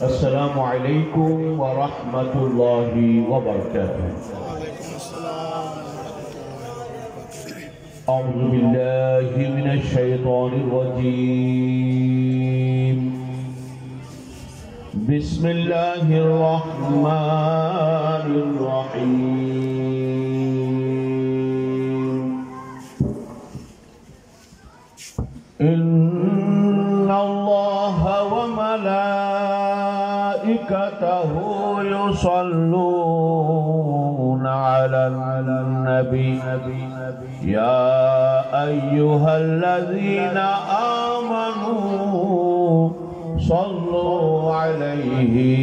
अस्सलामु अलैकुम व रहमतुल्लाहि व बरकातुहू। अऊज़ु बिल्लाहि मिनश शैतानिर रजीम। बिस्मिल्लाहिर रहमानिर रहीम। इन्नल्लाहा व मलाइकतहु युसल्लूना अलन नबी या अय्युहल्लज़ीना आमनू सल्लू अलैहि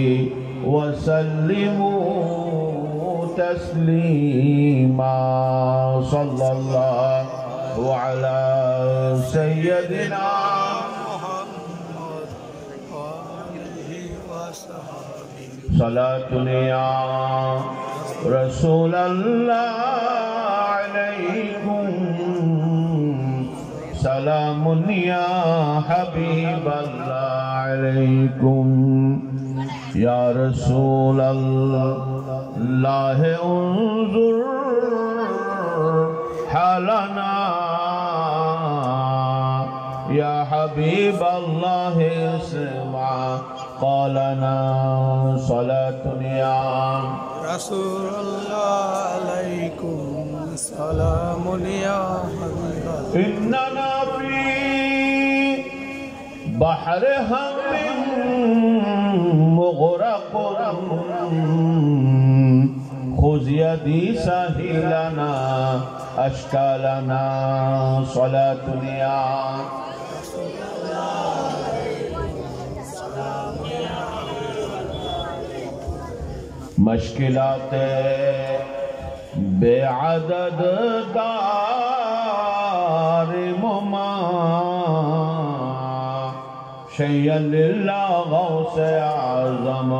व सल्लिमू तस्लीमा। सल्लल्लाहु अला सय्यदिना सलातुन या रसूलल्लाह अलैकुम सलामुन या हबीबल्लाह अलैकुम या रसूलल्लाह उन्जुर हालना या हबीबल्लाह इस्मा क़ौलना सलातुन या रसूलल्लाह अलैकुम सलामुन या हबीबल्लाह। इन्नना फी बहर हम्मिन मुग़रक़ुन खुज़ यदी सहिलना अश्कालना सलातुन या मुश्किलाते बेअदद दारिमुमा शय्यलिल्लाह गौसे आज़म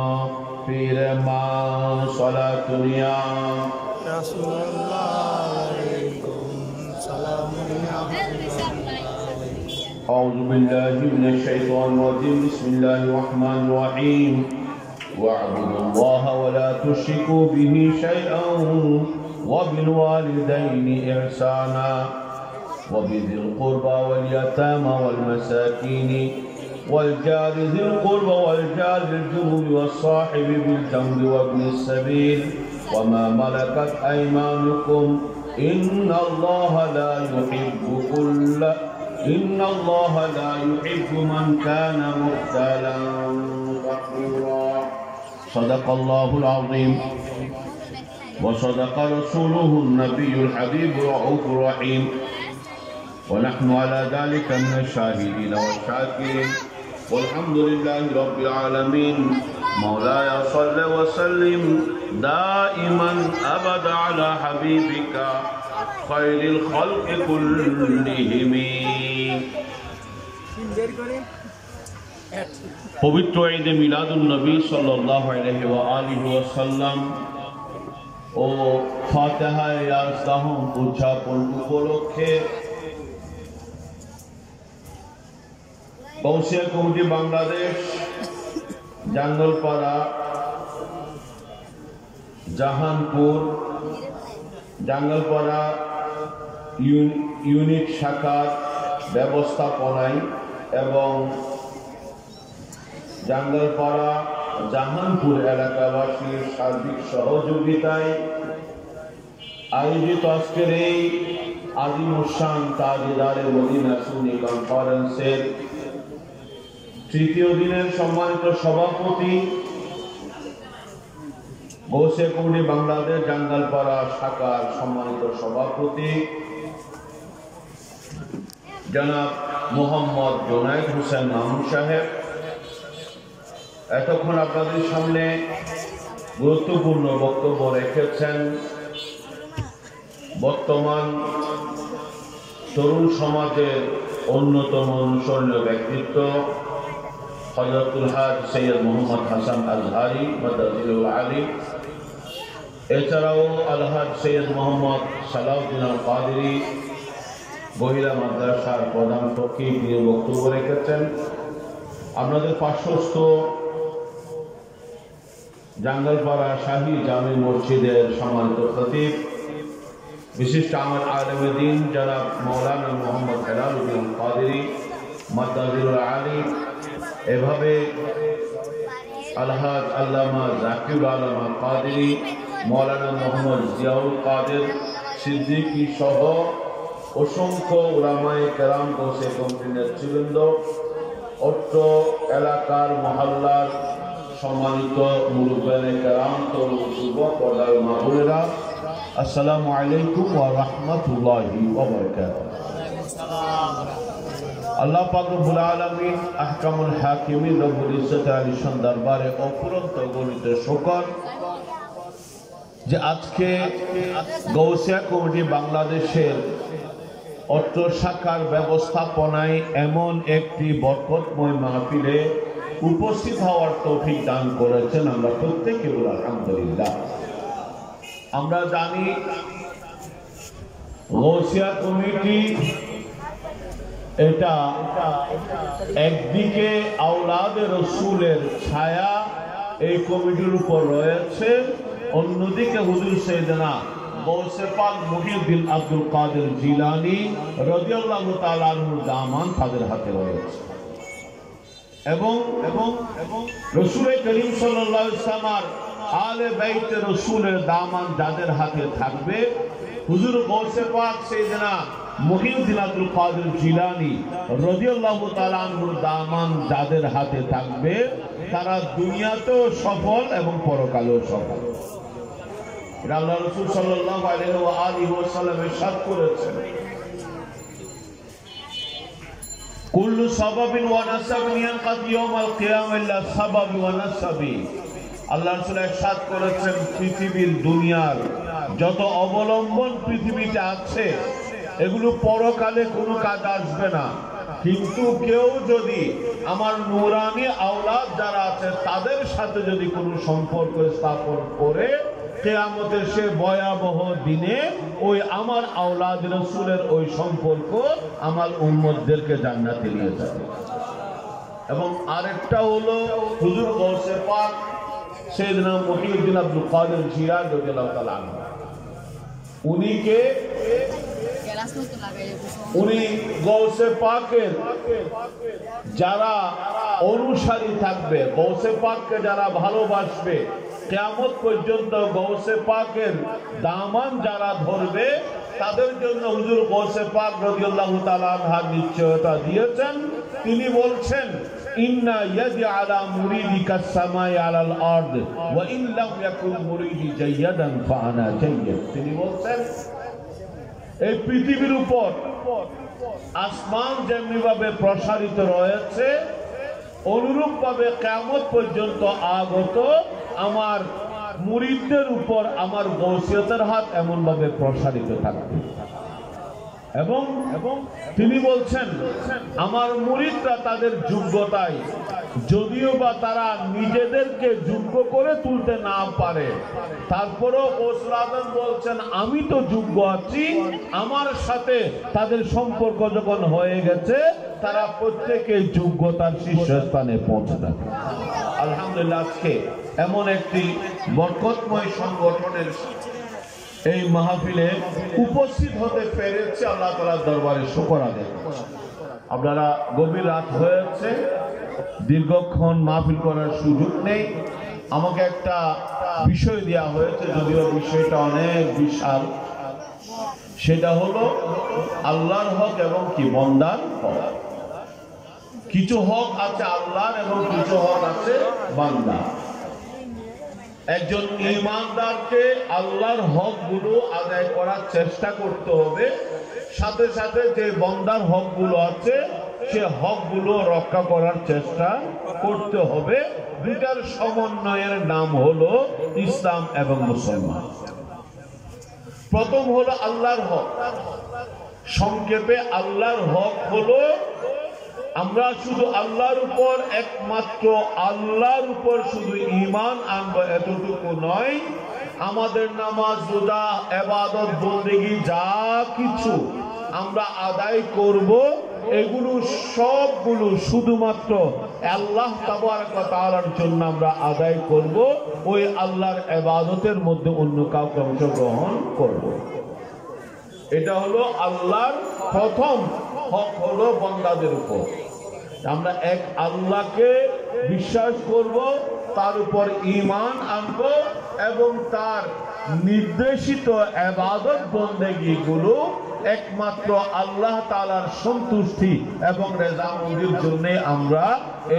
पीर मा सलातुन या रसूलल्लाह अलैकुम सलामुन या अऊज़ु बिल्लाहि मिनश शैतानिर रजीम। बिस्मिल्लाहिर रहमानिर रहीम। वअब्दुल्लाह वला तुश्रिकू बिही शैअन वबिलवालिदैनि इहसाना वबिज़िल क़ुर्बा वल-यतामा वल-मसाकीनि वल-जारि ज़िल क़ुर्बा वल-जारि ज़िल-जुनुबि वस्साहिबि बिल-जंबि वब्निस सबील वमा मलकत अयमानुकुम इन्नल्लाहा ला युहिब्बु मन कान मुख्तालन फ़ख़ूरा। सदक़ल्लाहुल अज़ीम व सदक़ रसूलुहुन नबियुल हबीबुर रऊफ़ुर रहीम व नहनु अला ज़ालिका मिनश शाहिदीन वश्शाकिरीन वल्हम्दुलिल्लाहि रब्बिल आलमीन। मौलाया सल्लि व सल्लिम दाइमन अबदा अला हबीबिका खैरिल खल्क़ि कुल्लिहिम। पवित्र ईद मिलादुन नबी सल्लल्लाहु अलैहि व आलिहि वसल्लम ও ফাতিহা ইয়াজদাহ উদযাপন উপলক্ষে গৌসিয়া কমিটি বাংলাদেশ জাঙ্গলপাড়া জাহানপুর জাঙ্গলপাড়া ইউনিট শাখার ব্যবস্থাপনায় এবং জাঙ্গলপাড়া জাহানপুর এলাকাবাসীর সার্বিক সহযোগিতায় আয়োজিত আজকের এই আজিমুশান তাজদারে মদিনা সুন্নি কনফারেন্সের তৃতীয় দিনের সম্মানিত সভাপতি গৌসে কমিটি বাংলাদেশ জাঙ্গলপাড়া শাখার সম্মানিত সভাপতি জনাব মোহাম্মদ জুনায়েদ হোসেন মামুন সাহেব, এতক্ষণ আপনাদের সামনে গুরুত্বপূর্ণ বক্তব্য রেখেছেন বর্তমান তরুণ সমাজের অন্যতম অনুসরণীয় ব্যক্তিত্ব হযরতুল হাজ সৈয়দ মোহাম্মদ হাসান আজহারি মাদাজিলুল আলী, এছাড়াও আলহাজ সৈয়দ মোহাম্মদ সালাউদ্দিন আল কাদেরী বহিরা মাদ্রাসার প্রধান ফকিহ তিনি বক্তব্য রেখেছেন। আপনাদের পার্শ্বস্থ জাঙ্গলপাড়া শাহী জামে মসজিদের সম্মানিত খতিব বিশিষ্ট আমার আলেমে দ্বীন জনাব মৌলানা মোহাম্মদ হেলালুদ্দিন কাদেরী মাদ্দাজিরুল আলী, এভাবে আলহাজ আল্লামা জাকির আলমা কাদেরী, মৌলানা মোহাম্মদ জিয়াউল কাদের সিদ্দিকী সহ অসংখ্য উলামায়ে কেরাম, গোসে কমিটির নেতৃবৃন্দ, অত্র এলাকার মহল্লার সম্মানিত মুরব্বিয়ানে কেরাম, তরুণ যুবক, পর্দার মা বোনেরা, আসসালামু আলাইকুম ওয়া রাহমাতুল্লাহি ওয়া বারাকাতুহু। আল্লাহ পাক রব্বুল আলামিন আহকামুল হাকিমিন রব্বুল ইজ্জত আলিশান দরবারে অফুরন্ত গণিত শুকর যে আজকে গৌসিয়া কমিটি বাংলাদেশের অত্র শাখার ব্যবস্থাপনায় এমন একটি বরকতময় মাহফিলে উপস্থিত হওয়ার তৌফিক দান করেছেন। আমরা প্রত্যেকে বলি আলহামদুলিল্লাহ। আমরা জানি গৌসিয়া কমিটি এটা একদিকে আওলাদে রসুলের ছায়া এই কমিটির উপর রয়েছে, অন্যদিকে হুজুর সাইয়েদনা গৌসে পাক মুহিউদ্দিন আব্দুল কাদের জিলানী রাদিয়াল্লাহু তাআলা আনহুর দামান তাদের হাতে রয়েছে এবং রাসূল করিম সাল্লাল্লাহু আলাইহি ওয়াসাল্লাম আলে বাইতে রাসূলের দামান যাদের হাতে থাকবে, হুজুর গৌসে পাক সাইয়েদনা মুহিউদ্দিন আব্দুল কাদের জিলানী রাদিয়াল্লাহু তাআলা আনহুর দামান যাদের হাতে থাকবে, তারা দুনিয়াতেও সফল এবং পরকালেও সফল। আল্লাহ রাসূল সাল্লাল্লাহু আলাইহি ওয়াসাল্লাম ইরশাদ করেছেন, কুল্লু সাবাবিন ওয়া নাসাবিন ইয়ানকাদি ইয়াউমাল কিয়ামা ইল্লা সাবাবি ওয়া নাসাবি। আল্লাহ রাসূল ইরশাদ করেছেন, পৃথিবীর দুনিয়ার যত অবলম্বন পৃথিবীতে আছে এগুলো পরকালে কোনো কাজ আসবে না, কিন্তু কেউ যদি আমার নূরানি আওলাদ যারা আছে তাদের সাথে যদি কোনো সম্পর্ক স্থাপন করে, কিয়ামতের সে ভয়াবহ দিনে ওই আমার আওলাদ রাসূলের ওই সম্পর্ক আমার উম্মতদেরকে জান্নাতে নিয়ে যাবে। এবং আরেকটা হলো হুজুর গৌসে পাক সাইয়েদনা মুহিউদ্দিন আব্দুল কাদের জিলানী রাদিয়াল্লাহু তাআলা আনহু, উনি গৌসে পাকের যারা অনুসারী থাকবে, গৌসে পাককে যারা ভালোবাসবে, কিয়ামত পর্যন্ত গৌসে পাকের দামান যারা ধরবে, তাদের জন্য হুজুর গৌসে পাক রাদিয়াল্লাহু তাআলা আনহু নিশ্চয়তা দিয়েছেন। তিনি বলছেন, ইন্না ইয়াদি আলা মুরিদি কাসসামাই আলাল আরদ ওয়া ইন লাম ইয়াকুন মুরিদি জাইয়াদান ফা আনা জাইয়াদ। তিনি বলছেন, এই পৃথিবীর উপর আসমান যেমনি ভাবে প্রসারিত রয়েছে, অনুরূপ ভাবে কিয়ামত পর্যন্ত আগত আমার মুরিদদের উপর আমার গৌসিয়তের হাত এমন ভাবে প্রসারিত থাকবে। এবং তিনি বলছেন, আমার মুরিদরা তাদের যোগ্যতায় যদিও বা তারা নিজেদেরকে যোগ্য করে তুলতে না পারে, তারপরেও গৌসুল আজম বলছেন, আমি তো যোগ্য আছি, আমার সাথে তাদের সম্পর্ক যখন হয়ে গেছে তারা প্রত্যেকে যোগ্যতার শীর্ষস্থানে পৌঁছবে। আলহামদুলিল্লাহ, আজকে এমন একটি বরকতময় সংগঠনের এই মাহফিলে উপস্থিত হতে পেরেছে, আল্লাহ তাআলার দরবারে শুকর আদায়। আপনারা গভীর রাত হয়েছে, দীর্ঘক্ষণ মাহফিল করার সুযোগ নেই। আমাকে একটা বিষয় দেওয়া হয়েছে, যদিও বিষয়টা অনেক বিশাল। সেটা হলো আল্লাহর হক এবং কি বান্দার হক। কিছু হক আছে আল্লাহর এবং কিছু হক আছে বান্দার। একজন ঈমানদারকে আল্লাহর হকগুলো আদায় করার চেষ্টা করতে হবে, সাথে সাথে যে বান্দার হকগুলো আছে সে হকগুলো রক্ষা করার চেষ্টা করতে হবে। দুটার সমন্বয়ের নাম হলো ইসলাম এবং মুসলমান। প্রথম হলো আল্লাহর হক। সংক্ষেপে আল্লাহর হক হলো আমরা শুধু আল্লাহর উপর, একমাত্র আল্লাহর উপর শুধু ঈমান আনবো এতটুকু নয়, আমাদের নামাজ, রোজা, ইবাদত, বন্দেগী যা কিছু আমরা আদায় করব, এগুলো সবগুলো শুধুমাত্র আল্লাহ তাবারক ওয়া তাআলার জন্য আমরা আদায় করব। ওই আল্লাহর ইবাদতের মধ্যে অন্য কাউকে অংশগ্রহণ করব। এটা হলো আল্লাহর প্রথম হক হলো বান্দাদের উপর। আমরা এক আল্লাহকে বিশ্বাস করব, তার উপর ঈমান আনব এবং তার নির্দেশিত ইবাদত বন্দেগীগুলো একমাত্র আল্লাহ তাআলার সন্তুষ্টি এবং রেজামন্দির জন্য আমরা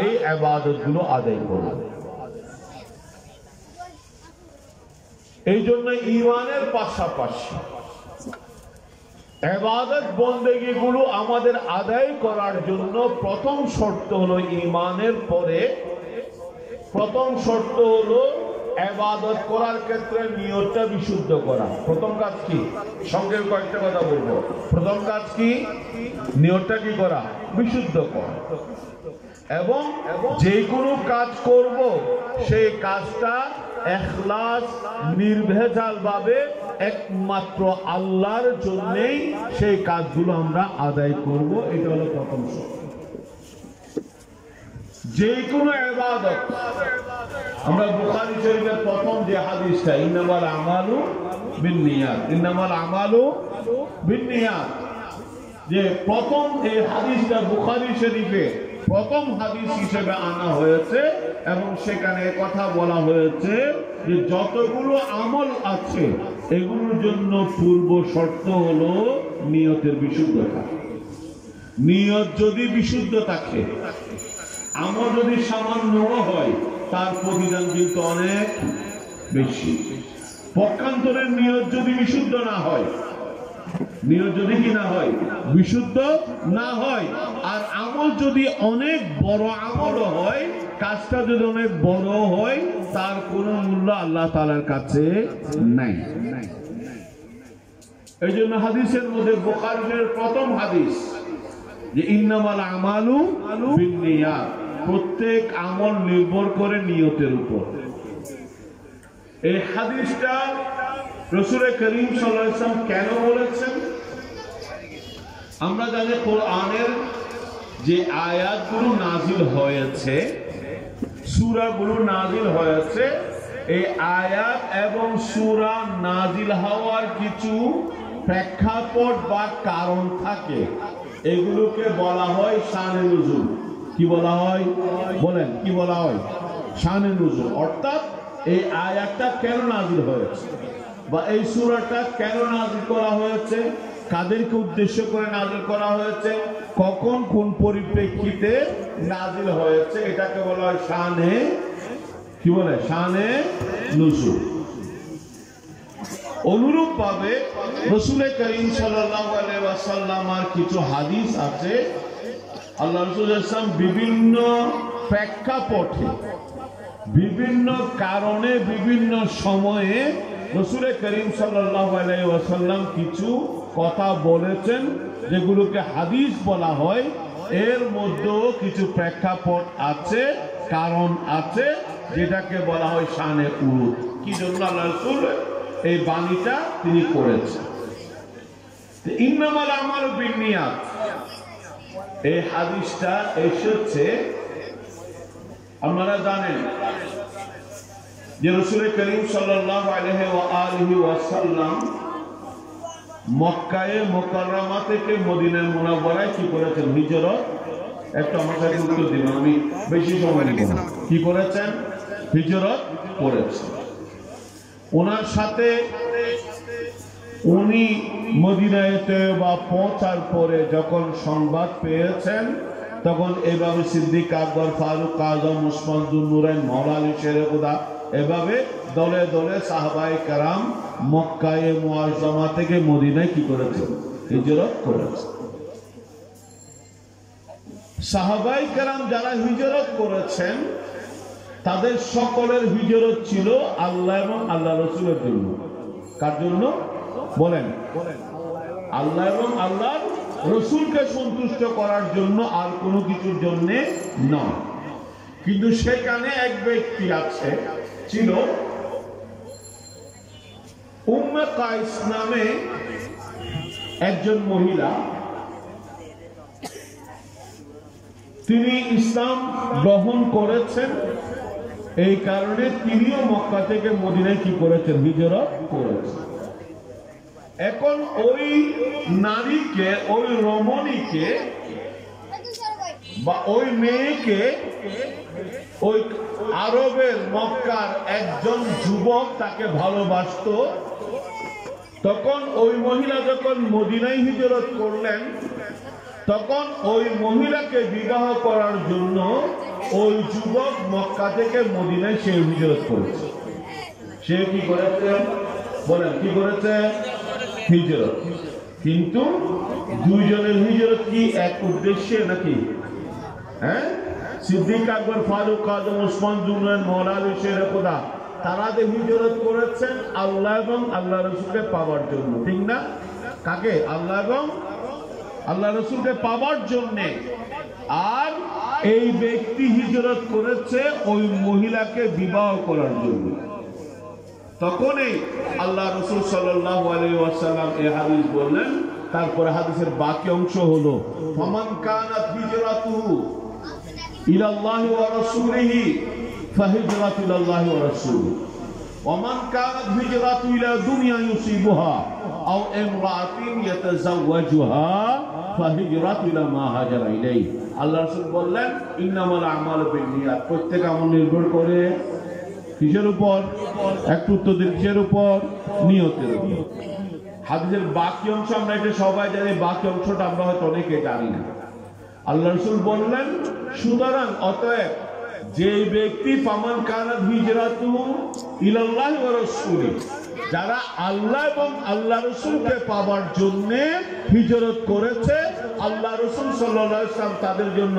এই ইবাদতগুলো আদায় করব। এই জন্য ঈমানের পাশাপাশি ইবাদত বন্দেগীগুলো আমাদের আদায় করার জন্য প্রথম শর্ত হলো ঈমানের পরে প্রথম শর্ত হলো ইবাদত করার ক্ষেত্রে নিয়তটা বিশুদ্ধ করা। প্রথম কাজ কি? সঙ্গে কয়েকটা কথা বলবো। প্রথম কাজ কি? নিয়তটা কি করা? বিশুদ্ধ করা। এবং যে কোনো কাজ করব সেই কাজটা ইখলাস নির্ভেজাল ভাবে একমাত্র আল্লাহর জন্যই সেই কাজগুলো আমরা আদায় করব। এটা হলো প্রথম শর্ত। যে কোনো ইবাদত, আমরা বুখারী শরীফের প্রথম যে হাদিসটা ইন্নামাল আমালু বিন্নিয়াত, ইন্নামাল আমালু বিন্নিয়াত, যে প্রথম এই হাদিসটা বুখারী শরীফে প্রথম হাদিস হিসেবে আনা হয়েছে এবং সেখানে কথা বলা হয়েছে যে যতগুলো আমল আছে এগুলোর জন্য পূর্ব শর্ত হলো নিয়তের বিশুদ্ধতা। নিয়ত যদি বিশুদ্ধ থাকে, আমল যদি সামান্য হয়, তার প্রতিদান কিন্তু অনেক বেশি। পক্ষান্তরের নিয়ত যদি বিশুদ্ধ না হয়, নিয়ত যদি কি না হয়, বিশুদ্ধ না হয়, আর আমল যদি অনেক বড় আমল হয়, কাজটা যদি অনেক বড় হয়, তার কোনো মূল্য আল্লাহ তাআলার কাছে নাই। এই জন্য হাদিসের মধ্যে বুখারীর প্রথম হাদিস যে ইন্নামাল আমালু বিন্নিয়াত, প্রত্যেক আমল নির্ভর করে নিয়তের উপর। এই হাদিসটা রাসূল করিম সাল্লাল্লাহু আলাইহি ওয়াসাল্লাম কেন বলেছেন? আমরা জানি কোরআনের যে আয়াতগুলো নাজিল হয়েছে, সূরাগুলো নাজিল হয়েছে, এই আয়াত এবং সূরা নাজিল হওয়ার কিছু প্রেক্ষাপট বা কারণ থাকে, এগুলোকে বলা হয় শানে নুজুল। কি বলা হয়? বলেন, কি বলা হয়? শানে নুজুল। অর্থাৎ এই আয়াতটা কেন নাজিল হয়েছে বা এই সূরাটা কেন নাজিল করা হয়েছে, কাদেরকে উদ্দেশ্য করে নাজিল করা হয়েছে, কখন কোন পরিপ্রেক্ষিতে নাজিল হয়েছে, এটাকে বলা হয় শানে, কি বলে, শানে নুজুল। অনুরূপ ভাবে রাসূল করিম সাল্লাল্লাহু আলাইহি ওয়াসাল্লামের কিছু হাদিস আছে, আল্লাহ রাসূল সাল্লাল্লাহু আলাইহি ওয়াসাল্লাম বিভিন্ন প্রেক্ষাপটে, বিভিন্ন কারণে, বিভিন্ন সময়ে রাসূল করিম সাল্লাল্লাহু আলাইহি ওয়াসাল্লাম কিছু কথা বলেছেন, যেগুলোকে হাদিস বলা হয়। এর মধ্যেও কিছু প্রেক্ষাপট আছে, কারণ আছে, যেটাকে বলা হয় শানে উরুদ। কি জন্য আল্লাহ রাসূল এই বাণীটা তিনি করেছেন? ইন্নামাল আমালু বিন্নিয়াত, এই হাদিসটা এসেছে, আপনারা জানেন যে রাসূল করিম সাল্লাল্লাহু আলাইহি ওয়াসাল্লাম মক্কায়ে মুকাররমা থেকে মদিনায় মুনাওয়ারায় কি করেছেন? হিজরত। একটা আমার সাথে উত্তর দিন, আমি বেশি সময় নিব না। কি করেছেন? হিজরত করেছেন। ওনার সাথে উনি মদিনায়তে বা পৌঁছার পরে যখন সংবাদ পেয়েছেন, তখন এভাবে সিদ্দিক আকবর, ফারুক আজম, উসমান যুন নুরাইন, মাওলা আলী শেরে খুদা, এভাবে দলে দলে সাহাবায়ে কেরাম মক্কায়ে মুআজ্জামা থেকে মদিনায় কি করেছেন? হিজরত করেছেন। সাহাবায়ে কেরাম যারা হিজরত করেছেন, তাদের সকলের হিজরত ছিল আল্লাহ এবং আল্লাহ রাসূলের জন্য। কার জন্য? বলেন, আল্লাহ এবং আল্লাহ রাসূলকে সন্তুষ্ট করার জন্য, আর কোনো কিছুর জন্য নয়। কিন্তু সেখানে এক ব্যক্তি ছিল, উম্মে কাইস নামে একজন মহিলা, তিনি ইসলাম গ্রহণ করেছেন, এই কারণে তিনিও মক্কা থেকে মদিনায় কি করেছেন? হিজরত করেছেন। এখন ওই নারীকে, ওই রমণীকে বা ওই মেয়েকে ওই আরবের মক্কার একজন যুবক তাকে ভালোবাসত। তখন ওই মহিলা যখন মদিনায় হিজরত করলেন, তখন ওই মহিলাকে বিবাহ করার জন্য ওই যুবক মক্কা থেকে মদিনায় সে হিজরত করেছে। সে কি করেছে? বলেন, কি করেছে? হিজরত। কিন্তু দুইজনের হিজরত কি এক উদ্দেশ্যে নাকি? হ্যাঁ, সিদ্দিক আকবর, ফারুক আজম, ওসমান, জুনয়ন, মওলা আলী শের খোদা, তারা যে হিজরত করেছেন আল্লাহ এবং আল্লাহ রসুলকে পাওয়ার জন্য, ঠিক না? কাকে? আল্লাহ এবং আল্লাহ রসুলকে পাওয়ার জন্যে। আর এই ব্যক্তি হিজরত করেছে ওই মহিলাকে বিবাহ করার জন্য। তখনই আল্লাহ রসুল সাল্লাল্লাহু আলাইহি ওয়াসাল্লাম এই হাদিস বললেন। তারপরে হাদিসের বাকি অংশ হলো, ফামান কানাত হিজরাতুহু ইলাল্লাহি ওয়া রাসূলিহি ফাহিজরাতু ইলাল্লাহি ওয়া রাসূলিহি ওয়া মান কানাত হিজরাতু ইলা দুনিয়া ইউসিবুহা আও ইমরাআতিন ইয়াতাযাওয়াজুহা ফাহিজরাতু ইলা মা হাজারা ইলাইহি। আল্লাহ রাসূল বললেন, ইন্নামাল আমালু বিন্নিয়াত, প্রত্যেক আমল নির্ভর করে কিসের উপর? একটু উত্তর দিন, কিসের উপর? নিয়তের উপর। হাদিসের বাকি অংশ আমরা এটা সবাই জানি, বাকি অংশটা আমরা হয়তো অনেকে জানি না। আল্লাহ রাসূল বললেন, সুতরাং অতএব যে ব্যক্তি ফামান কানাত হিজরাতুহু ইলাল্লাহি ওয়া রাসূলিহি, যারা আল্লাহ এবং আল্লাহ রসুলকে পাওয়ার জন্য হিজরত করেছে, আল্লাহ রসুল সাল্লাল্লাহু আলাইহি ওয়াসাল্লাম তাদের জন্য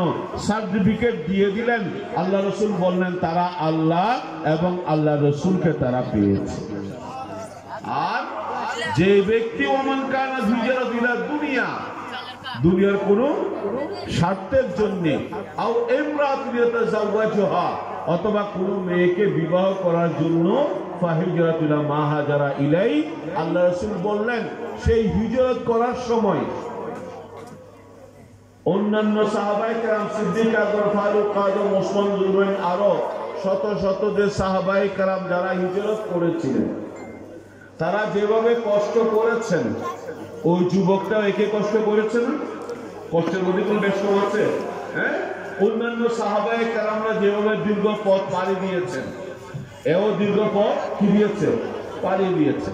সার্টিফিকেট দিয়ে দিলেন। আল্লাহ রসুল বললেন তারা আল্লাহ এবং আল্লাহ রসুলকে তারা পেয়েছে। আর যে ব্যক্তি ওমান কানাত হিজরাতুহু ইলা দুনিয়া, দুনিয়ার কোন স্বার্থের জন্য, আও ইমরাআতুন ইয়াতাযাওয়াজুহা, অথবা কোন মেয়েকে বিবাহ করার জন্য, ফাহিজরাতু ইলা মা হাজারা ইলাই, আল্লাহ রাসূল বললেন সেই হিজরত করার সময় অন্যান্য সাহাবায়ে কেরাম, সিদ্দিক আকবর, ফারুক আজম, ওসমান, জুনয়ন, আরো শত শত যে সাহাবায়ে কেরাম যারা হিজরত করেছিলেন, তারা যেভাবে কষ্ট করেছেন, ওই যুবকটাও একে কষ্ট করেছে না? কষ্টের মধ্যে কোন বেশ আছে? হ্যাঁ, অন্যান্য সাহাবায়ে কেরামরা যেভাবে দীর্ঘ পথ পাড়ি দিয়েছেন, এও দীর্ঘ পথ কি দিয়েছে? পাড়ি দিয়েছে।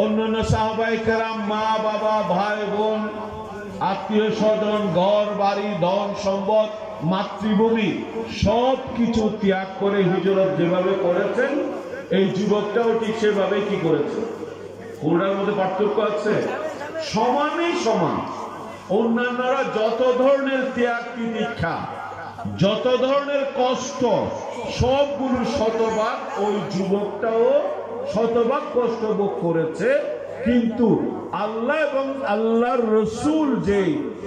অন্যান্য সাহাবায়ে কেরাম মা বাবা, ভাই বোন, আত্মীয় স্বজন, ঘর বাড়ি, ধন সম্পদ, মাতৃভূমি সব কিছু ত্যাগ করে হিজরত যেভাবে করেছেন, এই যুবকটাও ঠিক সেভাবে কি করেছে? কোনটার মধ্যে পার্থক্য আছে? সমানই সমান। অন্যান্যরা যত ধরনের ত্যাগ তিতিক্ষা, যত ধরনের কষ্ট, সবগুলো শতভাগ ওই যুবকটাও শতভাগ কষ্ট ভোগ করেছে। কিন্তু আল্লাহ এবং আল্লাহর রসুল যে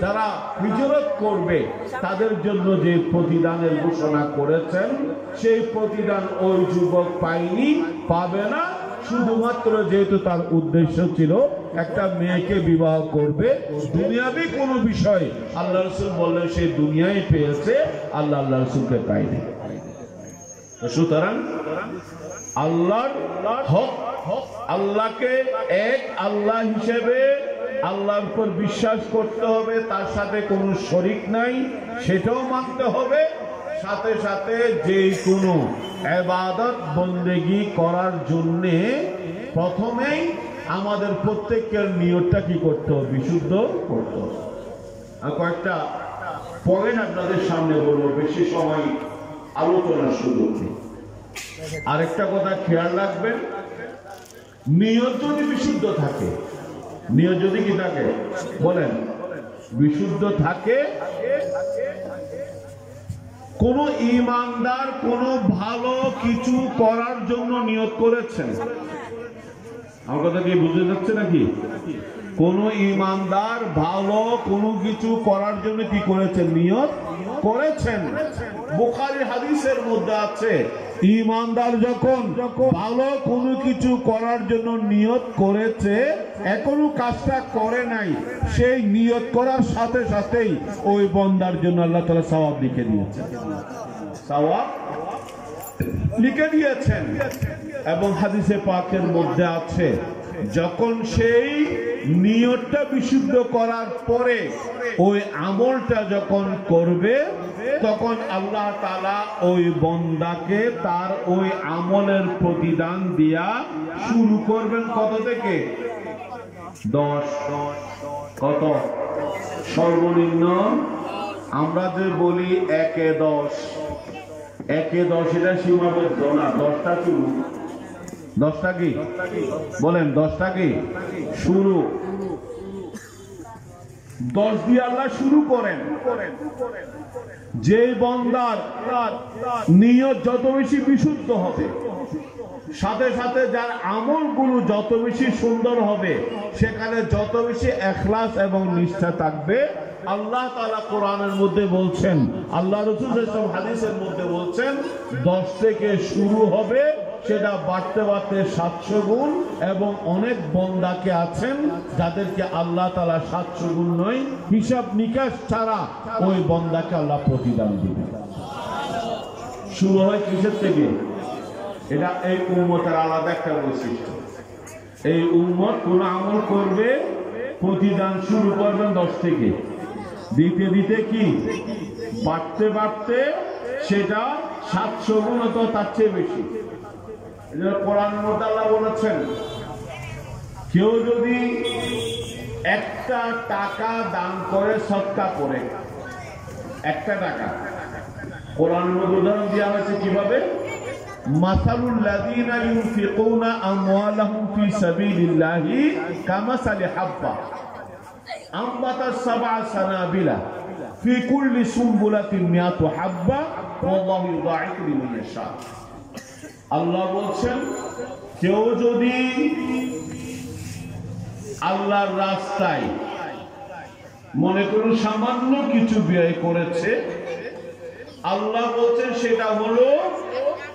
যারা হিজরত করবে তাদের জন্য যে প্রতিদানের ঘোষণা করেছেন, সেই প্রতিদান ওই যুবক পায়নি, পাবে না। শুধুমাত্র যেহেতু তার উদ্দেশ্য ছিল একটা মেয়েকে বিবাহ করবে, দুনিয়াবি কোনো বিষয়, আল্লাহ রসুল বললেন সেই দুনিয়ায় পেয়েছে, আল্লাহ আল্লাহ রসুলকে পায়নি। সুতরাং আল্লাহর হক, আল্লাহকে এক আল্লাহ হিসেবে আল্লাহর উপর বিশ্বাস করতে হবে, তার সাথে কোনো শরিক নাই সেটাও মানতে হবে। সাথে সাথে যে কোনো ইবাদত বন্দেগী করার জন্য প্রথমেই আমাদের প্রত্যেকের নিয়তটা কি করতে হবে? বিশুদ্ধ করতে হবে। আর কয়েকটা পয়েন্ট আপনাদের সামনে বলবো, বেশি সময় আলোচনার সুযোগ নেই। আরেকটা কথা খেয়াল রাখবেন, নিয়ত যদি বিশুদ্ধ থাকে, নিয়ত যদি কি থাকে বলেন বিশুদ্ধ থাকে, কোন ঈমানদার কোন ভালো কিছু করার জন্য নিয়ত করেছেন, আমার কথা কি বুঝে যাচ্ছে নাকি? কোন ঈমানদার ভালো কোনো কিছু করার জন্য কি করেছেন? নিয়ত করেছেন। বুখারী হাদিসের মধ্যে আছে ঈমানদার যখন ভালো কোনো কিছু করার জন্য নিয়ত করেছে, এখনো কাজটা করে নাই, সেই নিয়ত করার সাথে সাথেই ওই বান্দার জন্য আল্লাহ তাআলা সওয়াব লিখে দিয়েছেন, সওয়াব লিখে দিয়েছেন। এবং হাদিসে পাকের মধ্যে আছে, যখন সেই নিয়তটা বিশুদ্ধ করার পরে ওই আমলটা যখন করবে, তখন আল্লাহ তাআলা ওই বান্দাকে তার ওই আমলের প্রতিদান দিয়া শুরু করবেন কত থেকে? 10। কত? সর্বনিম্ন আমরা যে বলি 1-এ 10, 1-এ 10 এটা সীমাবদ্ধ না, 10টা শুরু। 10টা কি বলেন? 10টা কি শুরু? 10 দিয়ে আল্লাহ শুরু করেন। যে বান্দার নিয়ত যত বেশি বিশুদ্ধ হবে, সাথে সাথে যার আমলগুলো যত বেশি সুন্দর হবে, সেখানে যত বেশি ইখলাস এবং নিষ্ঠা থাকবে, আল্লাহ তাআলা কোরআনের মধ্যে বলছেন, আল্লাহ রাসূল সাল্লাল্লাহু আলাইহি ওয়াসাল্লাম হাদিসের মধ্যে বলছেন, 10 থেকে শুরু হবে, সেটা বাড়তে বাড়তে 700 গুণ। এবং অনেক বান্দাকে আছেন যাদেরকে আল্লাহ তাআলা 700 গুণ নয়, হিসাব নিকাশ ছাড়া ওই বান্দাকে আল্লাহ প্রতিদান দিবেন। শুরু হয় কিসের থেকে? এটা এই উম্মতের আলাদা একটা বৈশিষ্ট্য। এই উম্মত কোন আমল করবে, প্রতিদান শুরু করবেন 10 থেকে, দিতে দিতে কি বাড়তে বাড়তে সেটা 700 গুণ অথবা তার চেয়ে বেশি। কোরআনের মধ্যে আল্লাহ বলেছেন, কেউ যদি একটা টাকা দান করে, সদকা করে, একটা টাকা, কোরআনের মধ্যে উদাহরণ দেওয়া হয়েছে কিভাবে? মাসালুল লাযীনা ইউনফিকুনা আমওয়ালাহুম ফি সাবিলিল্লাহি কামাসালি হাব্বা আম্বাতাস সাবআ সানাবিলা ফি কুল্লি সুমবুলাতিন মিয়াতু হাব্বা ওয়াল্লাহু ইউদাঈফু লিমান ইয়াশা। আল্লাহ বলছেন, কেউ যদি আল্লাহর রাস্তায় মনে করুন সামান্য কিছু ব্যয় করেছে, আল্লাহ বলছেন সেটা হলো,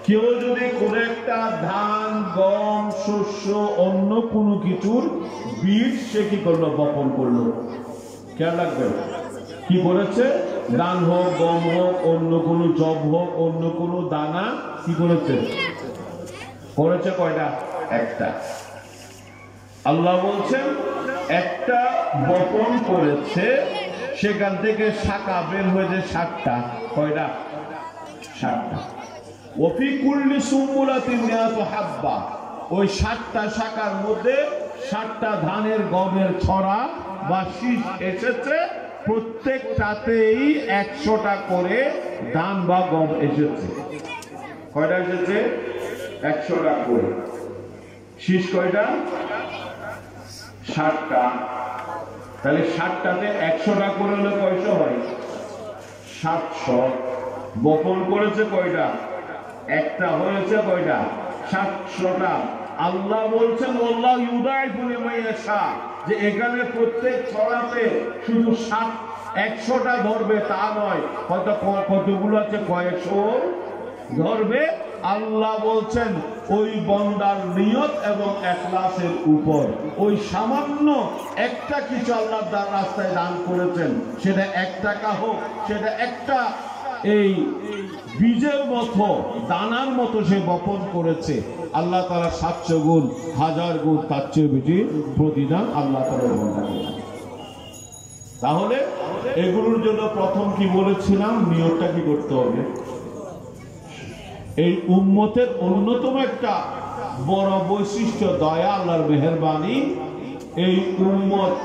কেউ যদি কোন একটা ধান, গম, শস্য, অন্য কোনো কিছুর বীজ সে কি করলো? বপন করলো। খেয়াল রাখবেন, কি করেছে? ধান হোক, গম হোক, অন্য কোনো জব হোক, অন্য কোনো দানা কি করেছে? করেছে কয়টা? একটা। আল্লাহ বলছেন একটা বপন করেছে, সেখান থেকে শাখা বের হয়েছে 7টা। কয়টা? 7টা। ওফি কুল্লি সুমবুলাতিন মিয়াতু হাব্বা, ওই 7টা শাখার মধ্যে 7টা ধানের গমের ছড়া বা শীষ এসেছে, প্রত্যেকটাতেই 100টা করে ধান বা গম এসেছে। কয়টা এসেছে? 100টা করে। শীষ কয়টা? 7টা। তাহলে 7টাতে 100টা করে হলে কয়শো হয়? 700। বপন করেছে কয়টা? একটা। হয়েছে কয়টা? 700টা। আল্লাহ বলছেন আল্লাহু ইউদাঈফু লিমান ইয়াশা, যে এখানে প্রত্যেক ছড়াতে শুধু 100টা ধরবে তা নয়, হয়তো কতগুলো আছে? কয়েকশো ধরবে। আল্লাহ বলছেন ওই বান্দার নিয়ত এবং ইখলাসের উপর, ওই সামান্য একটা কিছু আল্লাহর রাস্তায় দান করেছেন, সেটা 1 টাকা হোক, সেটা একটা এই বীজের মতো, দানার মতো সে বপন করেছে, আল্লাহ তাআলা 700 গুণ, 1000 গুণ তার চেয়ে বেশি প্রতিদান আল্লাহ তাআলা দেন। তাহলে এগুলোর জন্য প্রথম কি বলেছিলাম? নিয়তটা কি করতে হবে? এই উম্মতের অন্যতম একটা বড় বৈশিষ্ট্য দয়া, আল্লাহর মেহেরবানি। এই উম্মত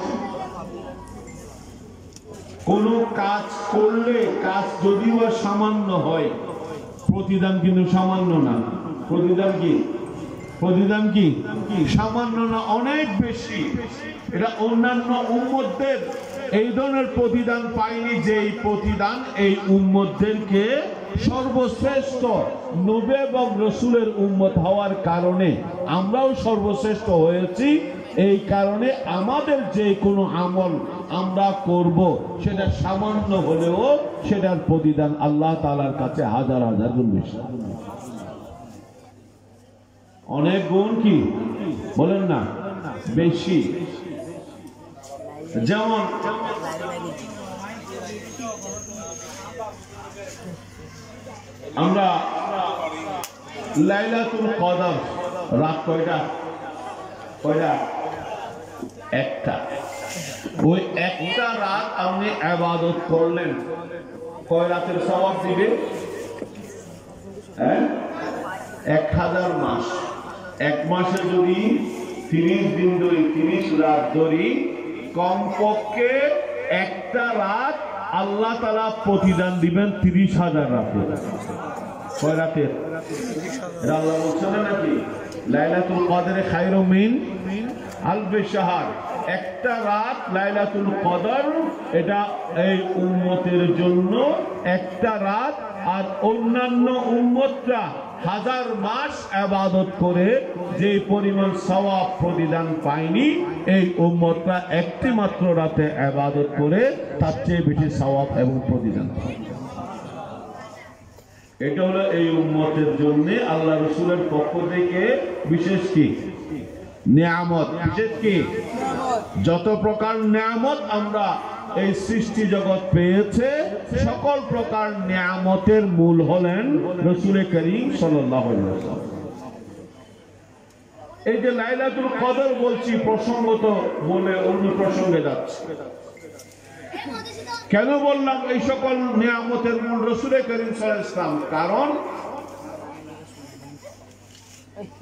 কোন কাজ করলে, কাজ যদিও সামান্য হয়, প্রতিদান কিন্তু সামান্য না। প্রতিদান কি? প্রতিদান কি? সামান্য না, অনেক বেশি। এটা অন্যান্য উম্মতদের এই ধরনের প্রতিদান পায়নি। যে এই প্রতিদান এই উম্মতদেরকে সর্বশ্রেষ্ঠ নবী এবং রাসূলের উম্মত হওয়ার কারণে আমরাও সর্বশ্রেষ্ঠ হয়েছি। এই কারণে আমাদের যে কোনো আমল আমরা করব, সেটা সামান্য হলেও সেটার প্রতিদান আল্লাহ তাআলার কাছে 1000 গুণ বেশি। অনেক গুণ কি বলেন না বেশি। যেমন আমরা লাইলাতুল কদর রাত কয়টা একটা, ওই একটা রাত আপনি ইবাদত করলেন, কয় রাতের সওয়াব দিবে? 1000 মাস। এক মাসে যদি 30 দিন ধরি, 30 রাত ধরি, কমপক্ষে একটা রাত আল্লাহ তাআলা প্রতিদান দিবেন 30,000 রাতের। কয় রাতের? আল্লাহ বলছেন নাকি লাইলাতুল কদরে খায়রুম মিন আলফি শাহর। একটা রাত লাইলাতুল কদর, এটা এই উম্মতের জন্য একটা রাত। আর অন্যান্য উম্মতরা 1000 মাস ইবাদত করে যে পরিমাণ সওয়াব প্রতিদান পায়নি, এই উম্মতরা একটি মাত্র রাতে ইবাদত করে তার চেয়ে বেশি সওয়াব এবং প্রতিদান পায়। এটা হলো এই উম্মতের জন্য আল্লাহ রাসূলের পক্ষ থেকে বিশেষ কি নিয়ামত। বিশেষ কি যত প্রকার নিয়ামত আমরা এই সৃষ্টি জগৎ পেয়েছে, সকল প্রকার নিয়ামতের মূল হলেন রাসূল করিম সাল্লাল্লাহু আলাইহি ওয়াসাল্লাম। এই যে লাইলাতুল কদর বলছি, প্রসঙ্গত বলে অন্য প্রসঙ্গে যাচ্ছে। কেন বললাম এই সকল নিয়ামতের মূল রাসূল করিম সাল্লাল্লাহু আলাইহি ওয়াসাল্লাম? কারণ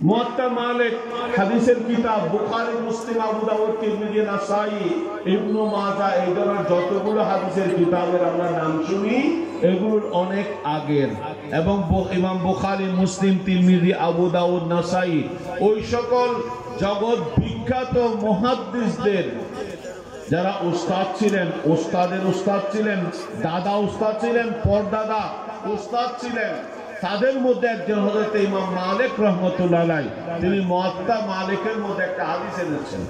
মুয়াত্তা মালিক হাদিসের কিতাব, বুখারী, মুসলিম, আবু দাউদ, তিরমিজি, নাসাই, ইবনে মাজাহ, এই ধরনের যতগুলো হাদিসের কিতাবের আমরা নাম শুনি, এগুলোর অনেক আগের। এবং ইমাম বুখারী, মুসলিম, তিরমিজি, আবু দাউদ, নাসাই, ওই সকল জগৎ বিখ্যাত মুহাদ্দিসদের যারা উস্তাদ ছিলেন, উস্তাদের উস্তাদ ছিলেন, দাদা উস্তাদ ছিলেন, পরদাদা উস্তাদ ছিলেন, তাদের মধ্যে একজন হযরত ইমাম মালিক রাহমাতুল্লাহ আলাইহি। তিনি মুয়াত্তা মালিকের মধ্যে একটা হাদিস এনেছেন,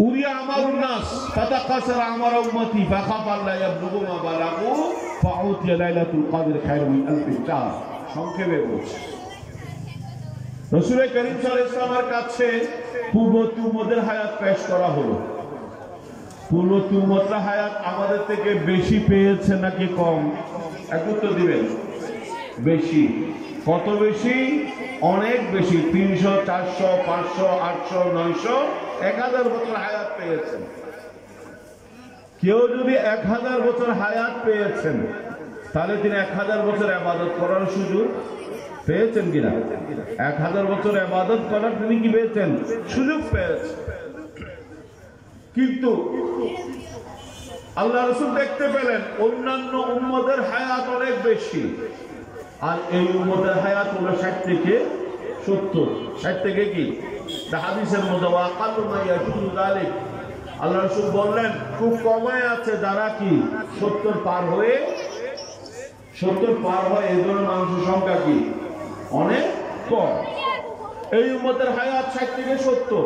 উরিয়া আমারুন নাস ফাতাকাসারা আমার উম্মতি ফাখাফা আল্লাহ ইয়াবলুগু মা বালাগু ফাউতিয়া লাইলাতুল কদর খায়রুম মিন আলফি শাহর। সংক্ষেপে বলছি, রাসূল করিম সাল্লাল্লাহু আলাইহি ওয়াসাল্লামের কাছে পূর্ববর্তী উম্মতের হায়াত পেশ করা হলো। পূর্ববর্তী উম্মতরা হায়াত আমাদের থেকে বেশি পেয়েছে নাকি কম? একটু তো দিবেন। বেশি। কত বেশি? অনেক বেশি। 300, 400, 500, 800, 900, 1000 বছর হায়াত পেয়েছেন। কেউ যদি 1000 বছর হায়াত পেয়েছেন, তাহলে তিনি 1000 বছর ইবাদত করার সুযোগ পেয়েছেন কিনা? 1000 বছর ইবাদত করার তিনি কি পেয়েছেন? সুযোগ পেয়েছেন। কিন্তু আল্লাহ রাসূল দেখতে পেলেন অন্যান্য উম্মতের হায়াত অনেক বেশি, আর এই উম্মতের হায়াত হলো 60 থেকে 70। 60 থেকে কি হাদিসের মধ্যে ওয়াকালু মা ইয়াজুজু যালিক, আল্লাহ রাসূল বললেন খুব কমই আছে যারা কি 70 পার হয়ে এই ধরনের মানুষের সংখ্যা কি অনেক কম। এই উম্মতের হায়াত 60 থেকে 70,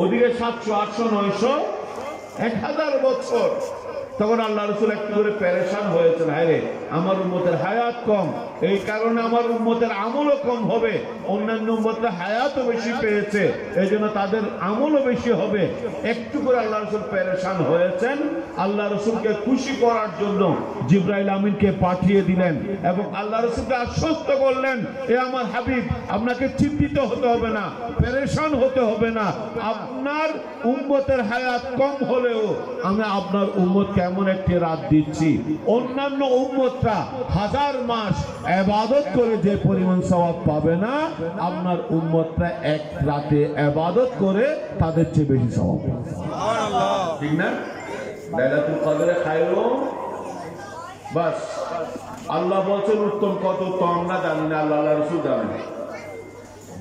ওদিকে 700, 800, 900, 1000 বছর। তখন আল্লাহ রাসূল একটু করে পেরেশান হয়েছেন, হায়রে আমার উম্মতের হায়াত কম, এই কারণে আমার উম্মতের আমলও কম হবে। অন্যান্য উম্মতরা হায়াতও বেশি পেয়েছে, এই জন্য তাদের আমলও বেশি হবে। একটু করে আল্লাহ রাসূল পেরেশান হয়েছেন। আল্লাহ রাসূলকে খুশি করার জন্য জিবরাইল আমিনকে পাঠিয়ে দিলেন এবং আল্লাহ রাসূলকে আশ্বস্ত করলেন, এ আমার হাবিব, আপনাকে চিন্তিত হতে হবে না, পেরেশান হতে হবে না। আপনার উম্মতের হায়াত কম হলেও আমি আপনার উম্মতকে এমন একটি রাত দিচ্ছি, অন্যান্য উম্মতরা 1000 মাস ইবাদত করে যে পরিমাণ সওয়াব পাবে না, আপনার উম্মতরা এক রাতে ইবাদত করে তাদের চেয়ে বেশি সওয়াব পাবে। সুবহানাল্লাহ, ঠিক না? লাইলাতুল কদরে খায়রুম, বাস আল্লাহ বলছেন উত্তম কত তো আমরা জানি না, আল্লাহ রাসূল জানেন।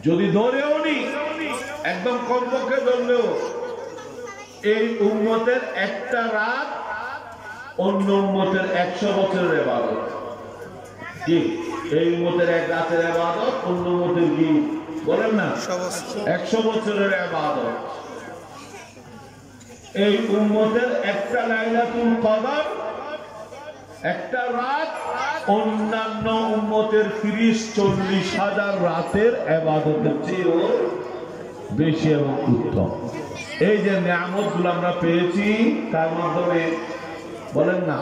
যদি ধরেও নি, একদম কমপক্ষে ধরলেও এই উম্মতের একটা রাত অন্য উম্মতের 100 বছরের ইবাদত। কি এই উম্মতের এক রাতের ইবাদত অন্য উম্মতের কি বলেন না 100 বছরের ইবাদত। এই উম্মতের একটা লাইলাতুল কদর একটা রাত অন্যান্য উম্মতের 30-40 হাজার রাতের ইবাদতের চেয়েও বেশি এবং উত্তম। এই যে নিয়ামতগুলো আমরা পেয়েছি তার মাধ্যমে, বলেন না,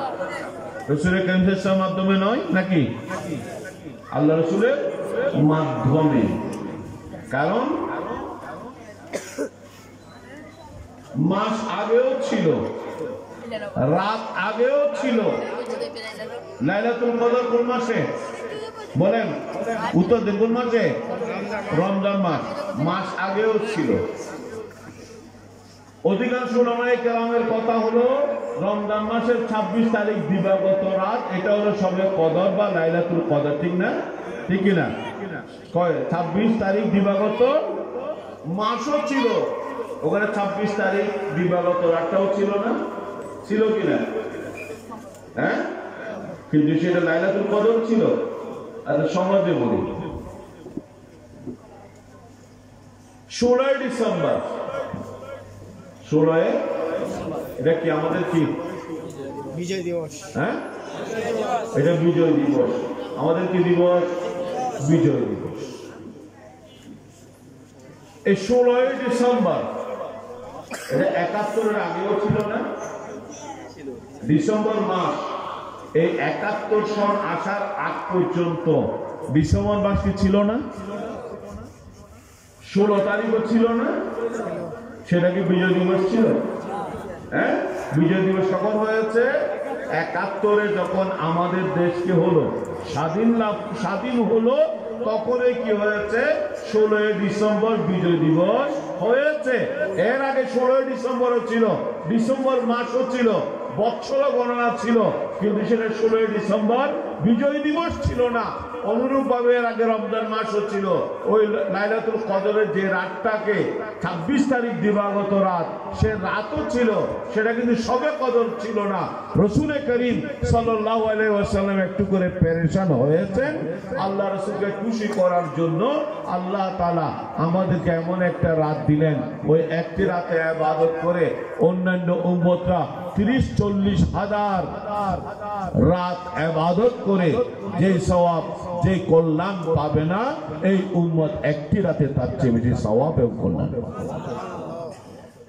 রাসূলের কারিমের মাধ্যমে নয় নাকি? আল্লাহ রাসূলের মাধ্যমে। কারণ মাস আগেও ছিল, রাত আগেও ছিল। লাইলাতুল কদর কোন মাসে? বলেন, উত্তর দিন, কোন মাসে? রমজান মাস। মাস আগেও ছিল। অধিকাংশ উলামায়ে কেরামের কথা হলো রমজান মাসের 26 তারিখ দিবাগত রাত, এটা হলো সবে কদর বা লাইলাতুল কদর, ঠিক না? ঠিক না? 26 তারিখ দিবাগত মাসও ছিল, ওখানে 26 তারিখ দিবাগত রাতটাও ছিল না? ছিল কিনা? হ্যাঁ, কিন্তু সেটা লাইলাতুল কদর ছিল। আর সমাজে বলি 16 ডিসেম্বর, 16 এটা কি আমাদের কি বিজয় দিবস? হ্যাঁ, এটা বিজয় দিবস। আমাদের কি দিবস? বিজয় দিবস। এই 16 ডিসেম্বর এটা 71-এর আগেও ছিল না? ডিসেম্বর মাস, এই 71 সন আসার আগ পর্যন্ত ডিসেম্বর মাস কি ছিল না? 16 তারিখও ছিল না? সেটা কি বিজয় দিবস ছিল? হ্যাঁ, বিজয় দিবস কখন হয়েছে? 71-এ যখন আমাদের দেশকে হলো স্বাধীন হলো, তখনই কি হয়েছে? 16 ডিসেম্বর বিজয় দিবস হয়েছে। এর আগে 16 ডিসেম্বরও ছিল, ডিসেম্বর মাসও ছিল, বৎসর গণনা ছিল, কিন্তু সেটা 16 ডিসেম্বর বিজয় দিবস ছিল না। অনুরূপভাবে এর আগে রমজান মাসও ছিল। ওই লাইলাতুল কদরের যে রাতটাকে 26 তারিখ দিবাগত রাত, সে রাতও ছিল, সেটা কিন্তু সবে কদর ছিল না। রাসূল করিম সাল্লাল্লাহু আলাইহি ওয়াসাল্লাম একটু করে পেরেশান হয়েছেন। আল্লাহ রাসূলকে খুশি করার জন্য আল্লাহ তাআলা আমাদেরকে এমন একটা রাত দিলেন, ওই একটি রাতে ইবাদত করে অন্যান্য উম্মতরা 30-40 হাজার রাত ইবাদত করে যে সওয়াব, যে কল্যাণ পাবে না, এই উম্মত একটি রাতে তার চেয়ে বেশি সওয়াব এবং কল্যাণ পাবে।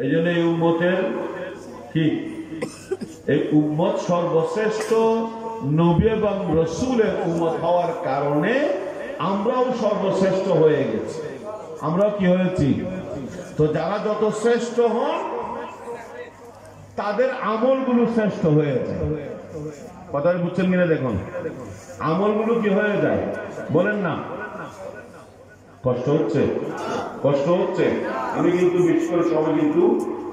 এই জন্য এই উম্মতের কি, এই উম্মত সর্বশ্রেষ্ঠ নবী এবং রাসূলের উম্মত হওয়ার কারণে আমরাও সর্বশ্রেষ্ঠ হয়ে গেছি। আমরাও কি হয়েছি? তো যারা যত শ্রেষ্ঠ হন তাদের আমলগুলো শ্রেষ্ঠ হয়ে যায়। কথা বুঝছেন কিনা? দেখুন, আমলগুলো কি হয়ে যায় বলেন না? কষ্ট হচ্ছে, কষ্ট হচ্ছে। আমি কিন্তু বিশেষ করে সবাই কিন্তু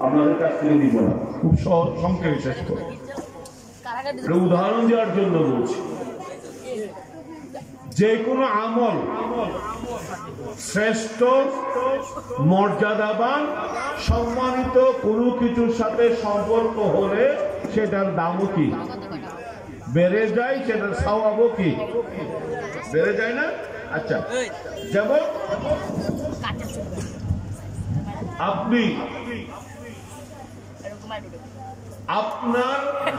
আপনাদের কাছ থেকে দিব না, খুব সংক্ষেপে শেষ করে উদাহরণ দেওয়ার জন্য বলছি। যে কোনো আমল শ্রেষ্ঠ, মর্যাদাবান, সম্মানিত কোনো কিছুর সাথে সম্পর্ক হলে সেটার দামও কি বেড়ে যায়, সেটার সওয়াবও কি বেড়ে যায় না? আচ্ছা, যেমন আপনি আপনার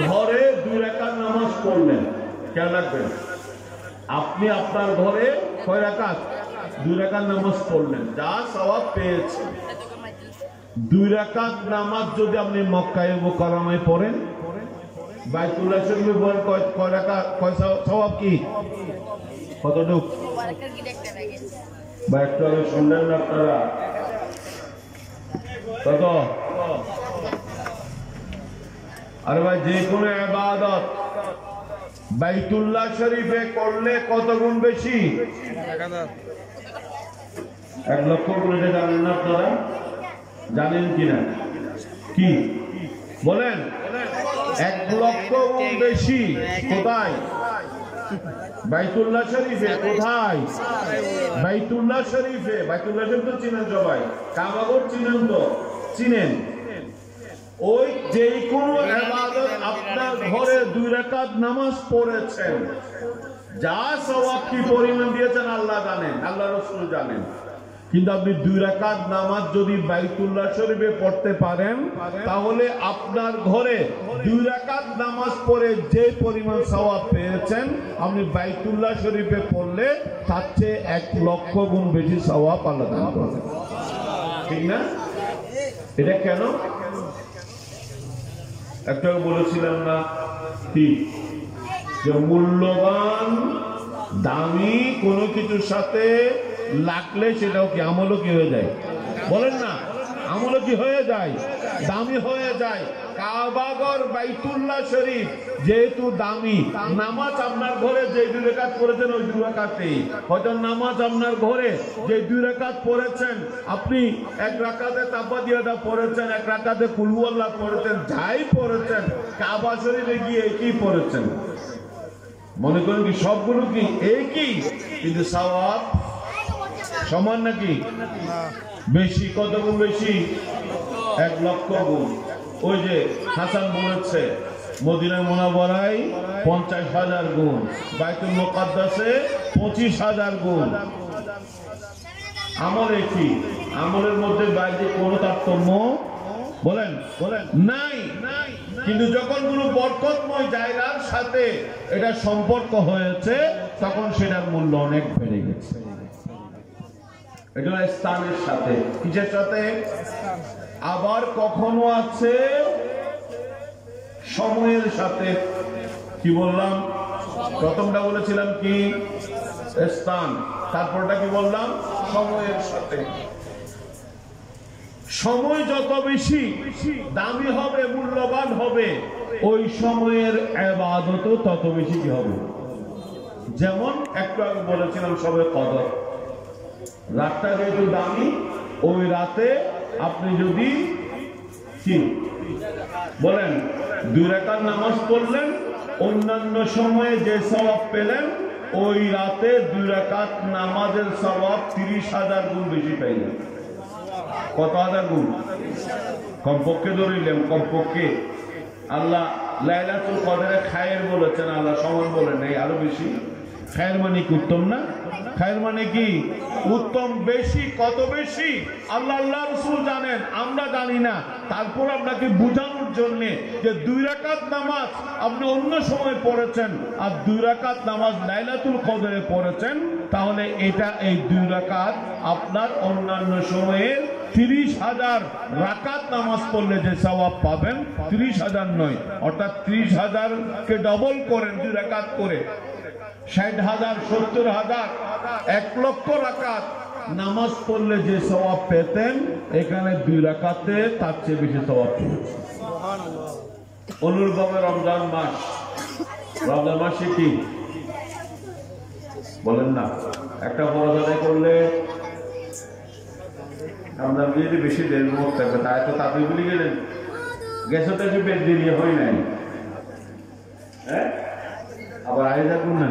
ঘরে 2 রাকাত নামাজ পড়লেন, খেয়াল রাখবেন, আপনি আপনার ঘরে কয় রাকাত? 2 রাকাত নামাজ পড়লেন, যা সওয়াব পেয়েছেন। 2 রাকাত নামাজ যদি আপনি মক্কায়ে মুকাররমায় পড়েন, বাইতুল্লাহ শরীফে পড়েন, কয় রাকাত, কয় সওয়াব কি? কতটুক? বা একটু আগে শুনলেন না আপনারা? কত? আরে ভাই, যে কোনো ইবাদত বাইতুল্লাহ শরীফে করলে কত গুণ বেশি? 1 লক্ষ গুণ। এটা জানেন না আপনারা? জানেন কিনা? কি বলেন? 1 লক্ষ গুণ বেশি। কোথায়? বাইতুল্লাহ শরীফে। কোথায়? বাইতুল্লাহ শরীফে। বাইতুল্লাহ শরীফ তো চিনেন সবাই, কাবাগর চিনেন তো? চিনেন। ওই যে কোনো ইবাদত আপনার ঘরে 2 রাকাত নামাজ পড়েছেন, যা সওয়াব কি পরিমাণ দিয়েছেন আল্লাহ জানেন, আল্লাহ রাসূল জানেন। কিন্তু আপনি 2 রাকাত নামাজ যদি বাইতুল্লাহ শরীফে পড়তে পারেন তাহলে আপনার ঘরে 2 রাকাত নামাজ পড়ে যে পরিমাণ সওয়াব পেয়েছেন আপনি বাইতুল্লাহ শরীফে পড়লে তার চেয়ে 1 লক্ষ গুণ বেশি সওয়াব আল্লাহ দান করবেন। ঠিক না? এটা কেন? একটা বলেছিলাম না কি যে মূল্যবান দামি কোনো কিছুর সাথে লাগলে সেটাও কি আমলও কি হয়ে যায়? বলেন না, আমলও কি হয়ে যায়? দামি হয়ে যায়। কাবাগর বাইতুল্লাহ শরীফ যেহেতু দামি, নামাজ আপনার ঘরে যে 2 রাকাত পড়েছেন ওই 2 রাকাতেই, হয়তো নামাজ আপনার ঘরে যে 2 রাকাত পড়েছেন আপনি 1 রাকাতে তাবাদিয়াটা পড়েছেন, 1 রাকাতে কুল হুয়াল্লাহ পড়েছেন, যাই পড়েছেন কাবা শরীফে গিয়ে কি পড়েছেন, মনে করেন কি সবগুলো কি একই, কিন্তু সওয়াব সমান নাকি? বেশি। কত গুণ বেশি? 1 লক্ষ গুণ। ওই যে হাসান বলেছে মদিনা মুনাওয়ারায় 50,000 গুণ, বাইতুল মুকাদ্দাসে 25,000 গুণ। আমলে কি? আমলের মধ্যে বাইরে কোনো তারতম্য বলেন বলেন নাই। কিন্তু যখন কোনো বরকতময় জায়গার সাথে এটা সম্পর্ক হয়েছে তখন সেটার মূল্য অনেক বেড়ে গেছে। এটা স্থানের সাথে, কিসের সাথে? আবার কখনো আছে সময়ের সাথে। কি বললাম? প্রথমটা বলেছিলাম কি স্থান, তারপরটা কি বললাম? সময়ের সাথে। সময় যত বেশি দামি হবে, মূল্যবান হবে, ওই সময়ের ইবাদত তত বেশি কি হবে। যেমন একটু আগে বলেছিলাম সবে কদর, রাতটা যেহেতু দামি, ওই রাতে আপনি যদি কি বলেন 2 রাকাত নামাজ পড়লেন, অন্যান্য সময়ে যে সওয়াব পেলেন ওই রাতে 2 রাকাত নামাজের সওয়াব 30,000 গুণ বেশি পাইলেন। কত হাজার গুণ? কমপক্ষে ধরিলেন, কমপক্ষে। আল্লাহ লাইলাতুল কদরে খায়ের বলেছেন, আল্লাহ সমান বলেন নাই, আরো বেশি। খায়ের মানে কি? উত্তম না? খায়ের মানে কি? উত্তম, বেশি। কত বেশি আল্লাহ রাসূল জানেন, আমরা জানি না। তারপর আপনাকে বোঝানোর জন্য যে 2 রাকাত নামাজ আপনি অন্য সময় পড়েছেন আর 2 রাকাত নামাজ লাইলাতুল কদরে পড়েছেন, তাহলে এটা এই 2 রাকাত আপনার অন্যান্য সময়ে 30,000 রাকাত নামাজ পড়লে যে সওয়াব পাবেন 30,000 নয়, অর্থাৎ 30,000 কে ডবল করেন 2 রাকাত করে, 60,000, 70,000, 1 লক্ষ রাকাত নামাজ পড়লে যে সওয়াব পেতেন এখানে 2 রাকাতে তার চেয়ে বেশি সওয়াব পেয়েছে। অনুরূপভাবে রমজান মাস, রমজান মাসে কি বলেন না, একটা ফরজ আদায় করলে রমজান যদি বেশি দেরি মত থাকবে, তাই তো তাড়াতাড়ি ভুলে গেলেন, গেছে তো একটু বেশ দেরি হয় নাই, হ্যাঁ আবার আগে থাকুন না,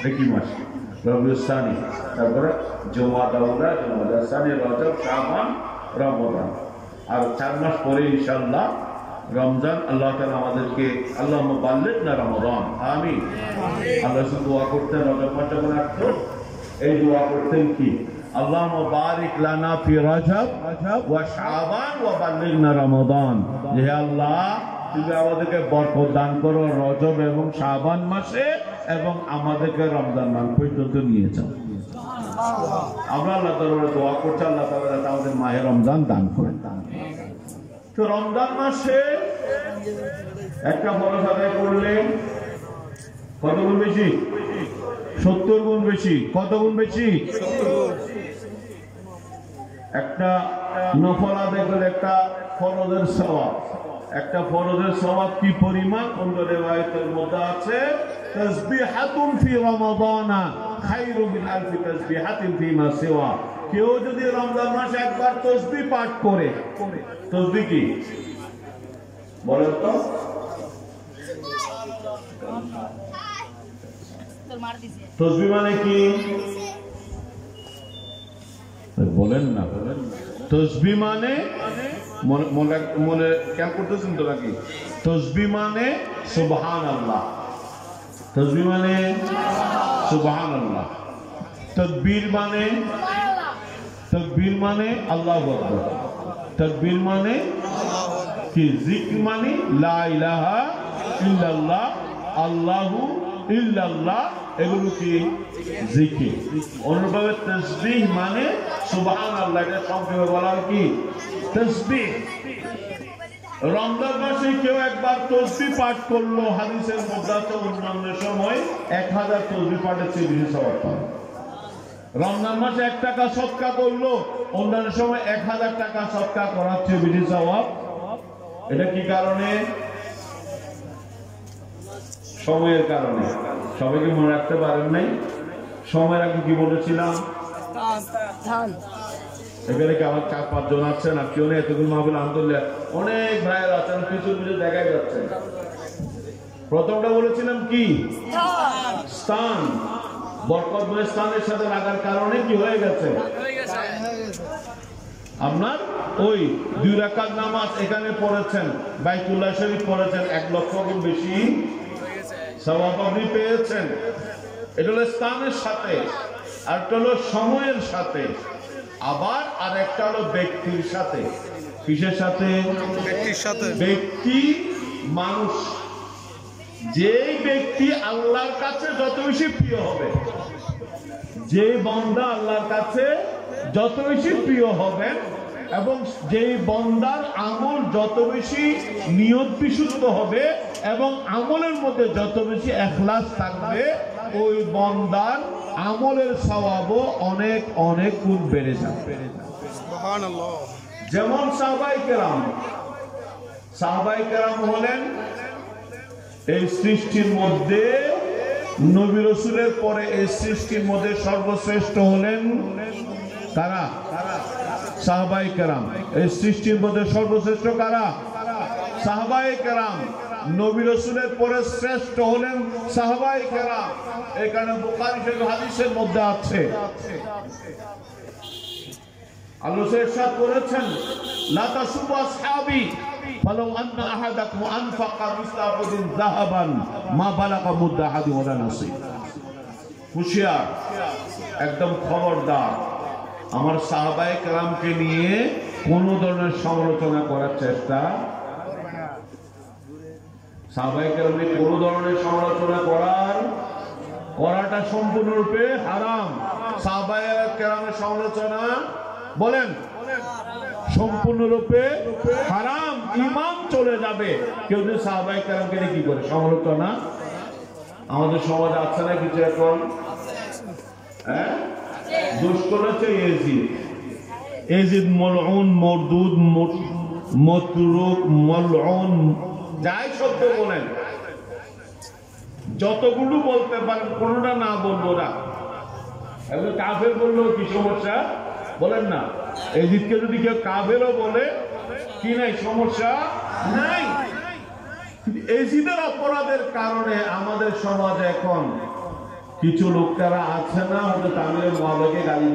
দেখি মাস রবিউস্তানি, তারপরে জুমাদা উলা, জুমাদা সানি, রজব, শাবান, রমজান, আর 4 মাস পরে ইনশাআল্লাহ রমজান। আল্লাহ তাআলা আমাদেরকে আল্লাহুম্মা বাল্লিগনা রমাদান, আমিন। আল্লাহ শুধু দোয়া করতেন রজব মাসে রাখতো, এই দোয়া করতেন কি আল্লাহুম্মা বারিক লানা ফি রজব ওয়া শাবান ওয়া বাল্লিগনা রমাদান, হে আল্লাহ তুমি আমাদেরকে বরকত দান করো রজব এবং শাবান মাসে এবং আমাদেরকে রমজান মাস পর্যন্ত নিয়ে যাও। আমরা আল্লাহ তাআলার দোয়া করছি আল্লাহ তাআলা আমাদের মাহে রমজান দান করেন। তো রমজান মাসে একটা ফরজ আদায় করলে কত গুণ বেশি? 70 গুণ বেশি। কত গুণ বেশি? একটা নফল আদায় করলে একটা ফরজের সওয়াব, একটা ফরজের সওয়াব কি পরিমাণ? অন্য রিওয়ায়াতের মধ্যে আছে তাসবিহাতুন ফি রমাদানা খায়রু মিন আলফি তাসবিহাতিন ফিমা সিওয়া। কেউ যদি রমজান মাসে একবার তাসবিহ পাঠ করে, তাসবিহ কি বলেন তো? তাসবিহ মানে কি বলেন না, বলেন। তাসবিহ মানে মনে কেন করতেছেন তো নাকি? তাসবিহ মানে সুবহানাল্লাহ, তাসবিহ মানে সুবহানাল্লাহ, তাকবীর মানে তাকবীর মানে আল্লাহু আকবার, তাকবীর মানে কি, জিক্র মানে লা ইলাহা ইল্লাল্লাহ, আল্লাহু ইল্লাল্লাহ, এগুলো কি জিকির। অনুরূপভাবে তাসবিহ মানে সুবহানাল্লাহ, এটা সংক্ষেপে বলা হয় কি তাসবিহ। রমজান মাসে কেউ একবার তাসবিহ পাঠ করলো, হাদিসের মধ্যে আছে অন্যান্য সময় 1000 তাসবিহ পাঠের চেয়ে বেশি সওয়াব পায়। রমজান মাসে 1 টাকা সদকা করলো, অন্যান্য সময় 1000 টাকা সদকা করার চেয়ে বেশি সওয়াব। এটা কি কারণে? সময়ের কারণে। সবাইকে মনে রাখতে পারেন নাই? সময়ের আগে কি বলেছিলাম? এখানে কি আমার 4-5 জন আছেন আর কেউ নেই? এতগুলো মাহফিল আলহামদুলিল্লাহ অনেক ভাইয়ের আছেন, পিছু পিছু দেখা যাচ্ছে। প্রথমটা বলেছিলাম কি? স্থান। বরকতময় স্থানের সাথে লাগার কারণে কি হয়ে গেছে? আপনার ওই 2 রাকাত নামাজ এখানে পড়েছেন, বাইতুল্লাহ শরীফ পড়েছেন, 1 লক্ষ গুণ বেশি সওয়াব আপনি পেয়েছেন। এটা হলো স্থানের সাথে, আর একটা হলো সময়ের সাথে, আবার আর একটা হলো ব্যক্তির সাথে। কিসের সাথে? ব্যক্তির সাথে। ব্যক্তি মানুষ, যেই ব্যক্তি আল্লাহর কাছে যত বেশি প্রিয় হবে, যে বান্দা আল্লাহর কাছে যত বেশি প্রিয় হবেন এবং যেই বান্দার আমল যত বেশি নিয়ত বিশুদ্ধ হবে এবং আমলের মধ্যে যত বেশি ইখলাস থাকবে, ওই বান্দার আমলের সওয়াবও অনেক অনেক গুণ বেড়ে যাবে। সুবহানাল্লাহ। যেমন সাহাবায়ে কেরাম হলেন এই সৃষ্টির মধ্যে, নবী রাসূলের পরে এই সৃষ্টির মধ্যে সর্বশ্রেষ্ঠ হলেন কারা? সাহাবায়ে কেরাম। এই সৃষ্টির মধ্যে সর্বশ্রেষ্ঠ কারা? সাহাবায়ে কেরাম। নবী রাসূলের পরে শ্রেষ্ঠ হলেন সাহাবায়ে কেরাম। এখানে বুখারী শরীফ হাদিসের মধ্যে আছে, আল্লাহ ইরশাদ করেছেন, লা তাসুবু আসহাবি ফালাউ আন্না আহাদাকুম আনফাকা মিসলা উহুদিন যাহাবান মা বালাগা মুদ্দা আহাদিন ওয়ালা নাসিব। হুঁশিয়ার, একদম খবরদার, আমার সাহাবায়ে কেরামকে নিয়ে কোন ধরনের সমালোচনা করার চেষ্টা করবে না। সাহাবায়ে কেরাম নিয়ে কোন ধরনের সমালোচনা করাটা সম্পূর্ণরূপে হারাম। সাহাবায়ে কেরামের সমালোচনা বলেন সম্পূর্ণরূপে হারাম, ঈমান চলে যাবে কেউ যদি সাহাবায়ে কেরামকে নিয়ে কি করে সমালোচনা। আমাদের সমাজে আছে না কিছু এখন? হ্যাঁ, দোষ করেছে এজিদ মলউন, মরদুদ, মতরুক, মলউন, যাই শব্দ বলেন, যতগুলো বলতে পারেন কোনটা না বলবো না। এখন কাফের বললেও কি সমস্যা? বলেন না। এজিদকে যদি কেউ কাফেরও বলে কি নাই, সমস্যা নাই। এজিদের অপরাধের কারণে আমাদের সমাজে এখন কিছু লোকেরা আছে না, হয়তো আমিরে মুয়াবিয়াকে গালি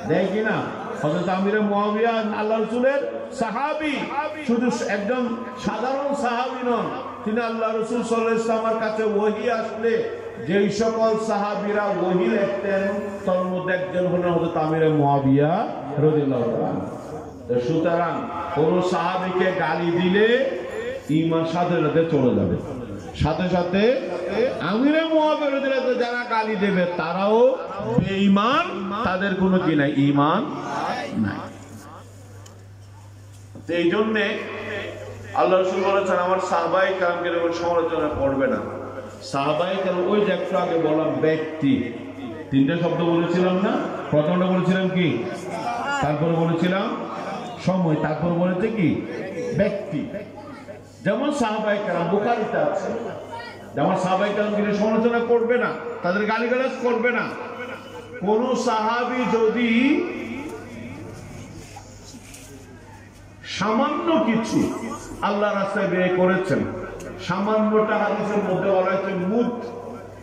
দেয় কিনা? হযরত আমিরে মুয়াবিয়া আল্লাহর রাসূলের সাহাবী, শুধু একজন সাধারণ সাহাবী নন, তিনি আল্লাহর রাসূল সাল্লাল্লাহু আলাইহি ওয়াসাল্লামের কাছে ওহী আসলে যেই সকল সাহাবীরা ওহী লিখতেন তার মধ্যে একজন হলেন হযরত আমিরে মুয়াবিয়া রাদিয়াল্লাহু তাআলা। সুতরাং কোন সাহাবীকে গালি দিলে ঈমান সাথে সাথে চলে যাবে, সাথে সাথে আমিরে মুয়াবিয়া রাদিয়াল্লাহু তাআলা যারা গালি দেবে তারাও বেঈমান, তাদের কোনো কি নাই, ঈমান নাই। এই জন্য আল্লাহ রাসূল বলেছেন আমার সাহাবায়ে কেরামকে এরকম সমালোচনা করবে না। সাহাবায়ে কেরাম ওই যে একটু আগে বললাম ব্যক্তি, 3টে শব্দ বলেছিলাম না? প্রথমটা বলেছিলাম কি, তারপরে বলেছিলাম সময়, তারপর বলেছে কি ব্যক্তি। যেমন সাহাবায়ে কেরাম, বুখারীতে আছে, যেমন সাহাবায়ে কেরামকে সমালোচনা করবে না, তাদের গালিগালাজ করবে না। কোন সাহাবী যদি সামান্য কিছু আল্লাহর রাস্তায় ব্যয় করেছেন, সামান্যটা হাদিসের মধ্যে বলা হয়েছে মুদ,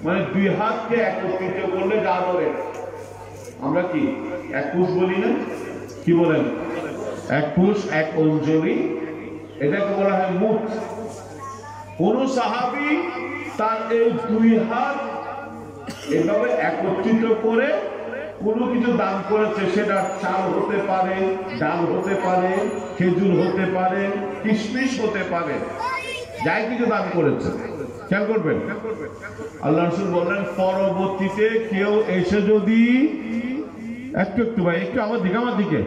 মানে 2 হাতকে একত্রিত করলে যা বলে, আমরা কি 1 কুশ বলি না? কি বলেন? 1 কুশ 1 অঞ্জলি, এটাকে বলা হয় মুদ। কোন সাহাবী তার এই 2 হাত এভাবে একত্রিত করে কোনো কিছু দান করেছে, সেটা চাল হতে পারে, ডাল হতে পারে, খেজুর হতে পারে, কিশমিশ হতে পারে, যাই কিছু দান করেছে। খেয়াল করবেন, আল্লাহ রাসূল বললেন পরবর্তীতে কেউ এসে যদি একটু একটু ভাই একটু আমার দিকে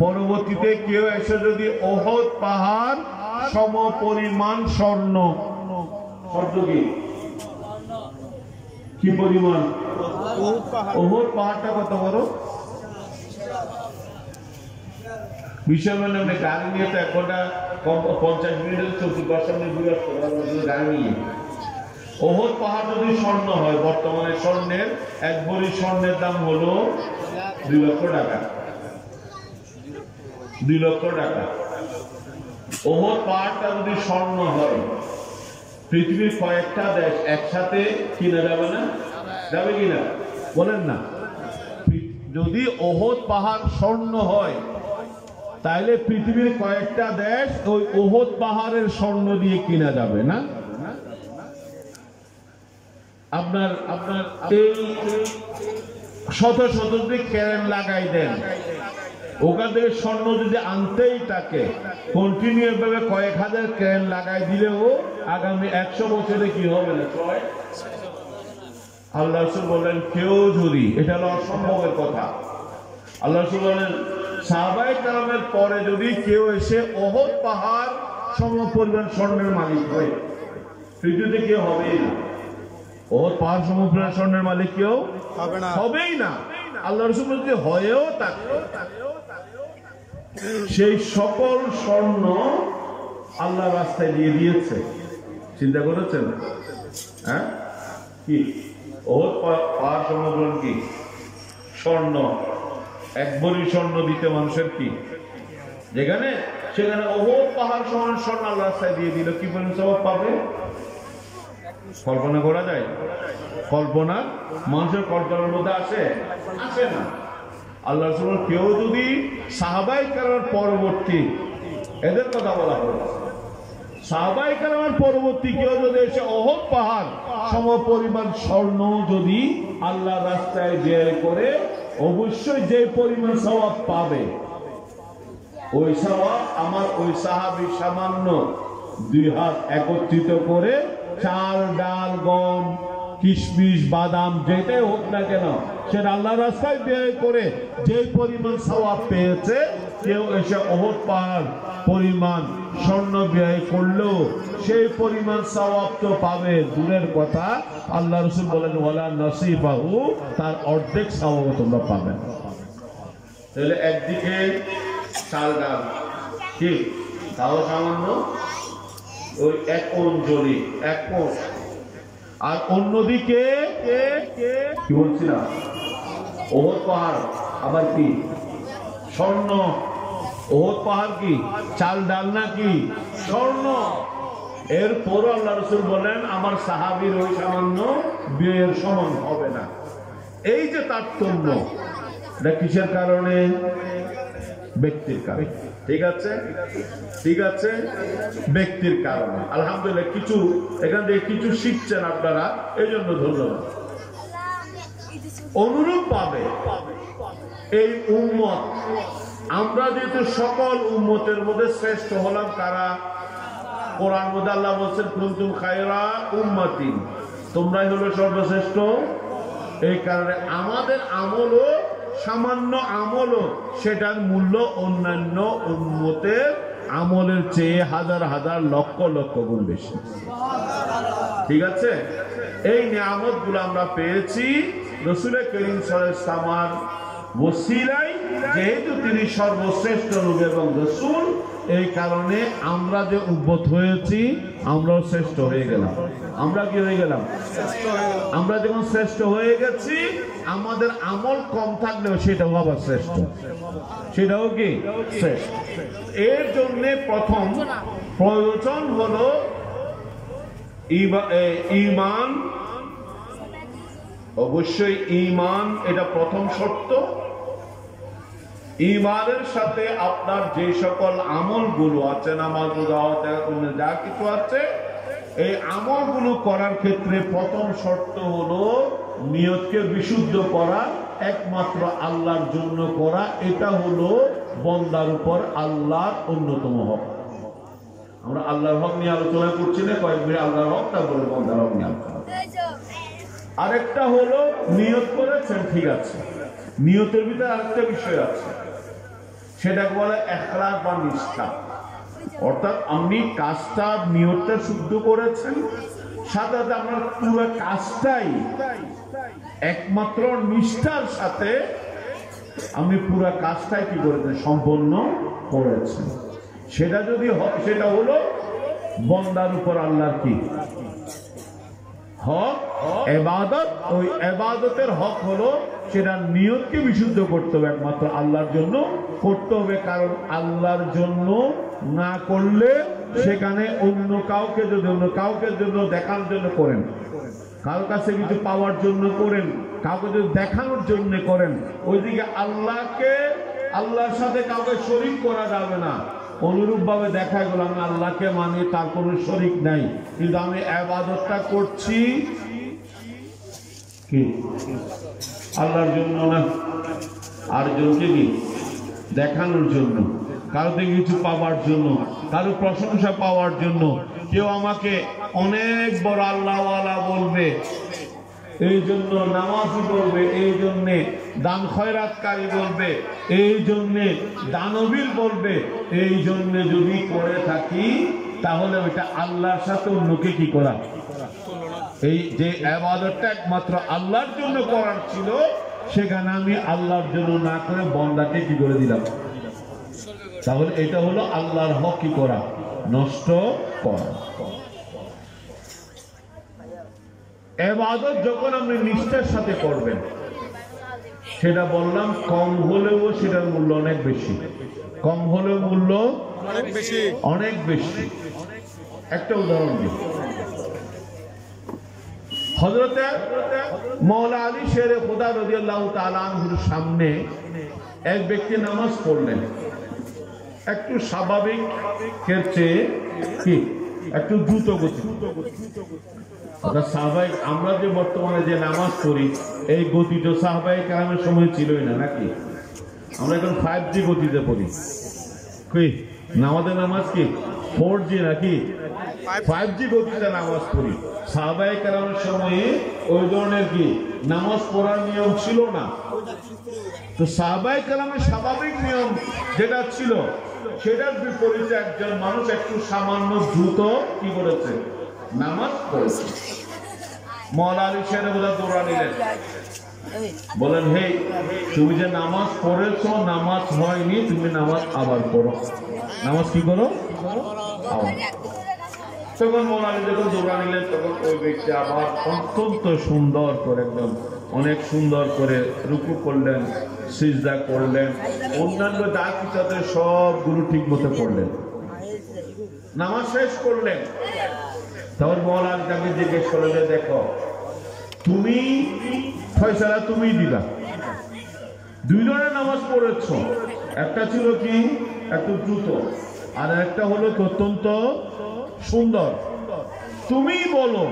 পরবর্তীতে কেউ এসে যদি ওহদ পাহাড় সম পরিমাণ স্বর্ণ, শব্দ কি পরিমাণ? ওহদ পাহাড়টা কত বড়? বিশাল। মানে আপনি গাড়ি নিয়ে তো 1 ঘন্টা 50 মিনিটের 10 মিনিট গাড়ি নিয়ে। ওহদ পাহাড় যদি স্বর্ণ হয়, বর্তমানে স্বর্ণের 1 ভরি স্বর্ণের দাম হলো 2 লক্ষ টাকা। 2 লক্ষ টাকা। ওহদ পাহাড়টা যদি স্বর্ণ হয়, পৃথিবীর কয়েকটা দেশ একসাথে কিনা যাবে না? যাবে কিনা বলেন না? যদি ওহদ পাহাড় স্বর্ণ হয়, তাহলে পৃথিবীর কয়েকটা দেশ ওই ওহদ পাহাড়ের স্বর্ণ দিয়ে কিনা যাবে না? আপনার এই শত শত যদি ক্যারেন লাগাই দেন, ওখান থেকে স্বর্ণ যদি আনতেই থাকে, কন্টিনিউ ভাবে কয়েক হাজার ক্যারেন লাগাই দিলেও আগামী 100 বছরে কি হবে না? আল্লাহ রাসূল বলেন কেউ যদি, এটা হলো অসম্ভবের কথা, আল্লাহ রাসূল বলেন সাহাবায়ে কেরামের পরে যদি কেউ এসে ওহদ পাহাড় সমপরিমাণ স্বর্ণের মালিক হয়, পৃথিবীতে কেউ হবেই না। ওহদ পাহাড় সমপরিমাণ স্বর্ণের মালিক কেউ হবেই না। আল্লাহ রাসূল যদি হয়েও থাকে, সেই সকল স্বর্ণ আল্লাহ রাস্তায় দিয়ে দিয়েছে। চিন্তা করেছেন? হ্যাঁ, কি ওহদ পাহাড় সমপরিমাণ কি স্বর্ণ? 1 ভরি স্বর্ণ দিতে মানুষের কি, যেখানে সেখানে ওহদ পাহাড় সমান স্বর্ণ আল্লাহ রাস্তায় দিয়ে দিল, কি পরিমাণ সওয়াব পাবে কল্পনা করা যায়? কল্পনা মানুষের কল্পনার মধ্যে আসে না। আল্লাহ রাসূল কেউ যদি সাহাবায়ে কেরামের পরবর্তী, এদের কথা বলা হয়েছে, সাহাবায়ে কেরামের পরবর্তী কেউ যদি এসে ওহদ পাহাড় সমপরিমাণ স্বর্ণ যদি আল্লাহ রাস্তায় ব্যয় করে, অবশ্যই যে পরিমাণ সওয়াব পাবে, ওই সওয়াব আমার ওই সাহাবী সামান্য 2 হাত একত্রিত করে চাল, ডাল, গম, কিশমিশ, বাদাম যেটাই হোক না কেন, সেটা আল্লাহ রাস্তায় ব্যয় করে যে পরিমাণ সওয়াব পেয়েছে, কেউ এসে ওহদ পাহাড় পরিমাণ স্বর্ণ ব্যয় করলেও সেই পরিমাণ সওয়াব তো পাবে দূরের কথা, আল্লাহ রাসূল বলেন ওয়ালা নসিবাহু, তার অর্ধেক সওয়াব তোমরা পাবে। তাহলে একদিকে চাল, ডাল ঠিক তাও সামান্য ওই 1 অঞ্জলি, 1 কোষ, আর অন্যদিকে কি বলছিলাম, ওহদ পাহাড় আবার কি স্বর্ণ। ওহদ পাহাড় কি চাল ডাল না কি স্বর্ণ? এরপর আল্লাহ রাসূল বলেন আমার সাহাবীর ওই সামান্য ব্যয়ের সমান হবে না। এই যে তারতম্য, এটা কিসের কারণে? ব্যক্তির কারণে। ঠিক আছে, ঠিক আছে, ব্যক্তির কারণে। আলহামদুলিল্লাহ, কিছু এখান থেকে কিছু শিখছেন আপনারা, এই জন্য ধন্যবাদ। অনুরূপ ভাবে এই উম্মত, আমরা যেহেতু সকল উম্মতের মধ্যে শ্রেষ্ঠ হলাম কারা? কোরআন মধ্যে আল্লাহ বলছেন কুনতুম খায়রা উম্মাতিন, তোমরাই হলো সর্বশ্রেষ্ঠ। এই কারণে আমাদের আমলও, সামান্য আমলও, সেটার মূল্য অন্যান্য উম্মতের আমলের চেয়ে হাজার হাজার লক্ষ লক্ষ গুণ বেশি। ঠিক আছে, এই নিয়ামত গুলো আমরা পেয়েছি রাসূল করিম সাল্লাল্লাহু আলাইহি ওয়াসাল্লামের ওসিলায়, যেহেতু তিনি সর্বশ্রেষ্ঠ নবী এবং রাসূল, এই কারণে আমরা যে উম্মত হয়েছি, আমরাও শ্রেষ্ঠ হয়ে গেলাম। আমরা কি হয়ে গেলাম? আমরা যখন শ্রেষ্ঠ হয়ে গেছি, আমাদের আমল কম থাকলেও সেটাও আবার শ্রেষ্ঠ, সেটাও কি শ্রেষ্ঠ। এর জন্য প্রথম প্রয়োজন হলো ঈমান। অবশ্যই ঈমান, এটা প্রথম শর্ত। ঈমানের সাথে আপনার যে সকল আমলগুলো আছে, নামাজ, রোজা, হজ, যা কিছু আছে, এই আমলগুলো করার ক্ষেত্রে প্রথম শর্ত হলো নিয়তকে বিশুদ্ধ করা একমাত্র আল্লাহর জন্য করা, এটা হলো বন্দার উপর আল্লাহর অন্যতম হক। আমরা আল্লাহর হক নিয়ে আলোচনা করছি না, কয়েকবার আল্লাহর হক, তারপরে বন্দার হক নিয়ে আলোচনা। আরেকটা হলো নিয়ত করেছেন, ঠিক আছে, নিয়তের ভিতরে আরেকটা বিষয় আছে, সেটা বলে ইখলাস বা নিষ্ঠা। অর্থাৎ আপনি কাজটা নিয়তটা শুদ্ধ করেছেন, সাথে সাথে আপনার পুরো কাজটাই একমাত্র নিষ্ঠার সাথে আপনি পুরো কাজটাই কি করেছেন, সম্পন্ন করেছেন। সেটা যদি সেটা হলো বন্দার উপর আল্লাহর কি হক, ইবাদত। ওই ইবাদতের হক হলো সেটা নিয়তকে বিশুদ্ধ করতে হবে, একমাত্র আল্লাহর জন্য করতে হবে। কারণ আল্লাহর জন্য না করলে সেখানে অন্য কাউকে যদি অন্য কাউকে জন্য দেখানোর জন্য করেন, কারোর কাছে কিছু পাওয়ার জন্য করেন, কাউকে যদি দেখানোর জন্য করেন, ওইদিকে আল্লাহর সাথে কাউকে শরীক করা যাবে না। অনুরূপ ভাবে দেখা গেল আমি আল্লাহকে মানি, তার কোনো শরীক নাই, কিন্তু আমি ইবাদতটা করছি কি আল্লাহর জন্য না, আরেকজনকে কি দেখানোর জন্য, কারো থেকে কিছু পাওয়ার জন্য, কারো প্রশংসা পাওয়ার জন্য। কেউ আমাকে অনেক বড় আল্লাহওয়ালা বলবে, এই জন্য নামাজি বলবে, এই জন্যে দান খয়রাতকারী বলবে, এই জন্যে দানবীর বলবে, এই জন্যে যদি করে থাকি তাহলে ওইটা আল্লাহর সাথে অন্যকে কি করা। এই যে ইবাদতটা একমাত্র আল্লাহর জন্য করার ছিল, সেখানে আমি আল্লাহর জন্য না করে বন্দাকে কি করে দিলাম। তাহলে এটা হলো আল্লাহর হক কি করা, নষ্ট করা। ইবাদত যখন আপনি নিষ্ঠার সাথে করবেন, সেটা বললাম কম হলেও সেটার মূল্য অনেক বেশি, কম হলেও মূল্য অনেক বেশি। একটা উদাহরণ দিই, হযরত মাওলা আলী শেরে খুদা রাদিয়াল্লাহু তাআলা আনহুর সামনে এক ব্যক্তি নামাজ পড়লেন, একটু স্বাভাবিক ক্ষেত্রে কি একটু দ্রুত গতি। সাহাবায়ে, আমরা যে বর্তমানে যে নামাজ পড়ি, এই গতিটা সাহাবায়ে কেরামের সময় ছিলই না, নাকি? আমরা এখন 5G গতিতে পড়ি। কি আমাদের নামাজ কি 4G নাকি 5G গতিতে নামাজ পড়ি? সাহাবায়ে কেরামের সময়ে ওই ধরনের কি নামাজ পড়ার নিয়ম ছিল না। তো সাহাবায়ে কেরামের স্বাভাবিক নিয়ম যেটা ছিল, সেটার বিপরীতে একজন মানুষ একটু সামান্য দ্রুত কি করেছে, নামাজ পড়েছে। মাওলা আলী শেরে খুদা দৌড়া নিলেন, বলেন, হে তুমি যে নামাজ পড়েছো, নামাজ হয়নি, তুমি নামাজ আবার পড়ো। নামাজ কি করো আবার। তখন মাওলা আলী যখন দৌড়া নিলেন, তখন ওই ব্যক্তি আবার অত্যন্ত সুন্দর করে, একদম অনেক সুন্দর করে রুকু করলেন, সিজদা করলেন, অন্যান্য যা কিছু আছে সবগুলো ঠিক মতো করলেন, নামাজ শেষ করলেন। তখন মাওলা আলী তাকে জিজ্ঞেস করলেন, যে দেখো, তুমি ফয়সালা তুমি দিবা, দুই ধরনের নামাজ পড়েছ, একটা ছিল কি একটু দ্রুত, আর একটা হলো অত্যন্ত সুন্দর। তুমি বলো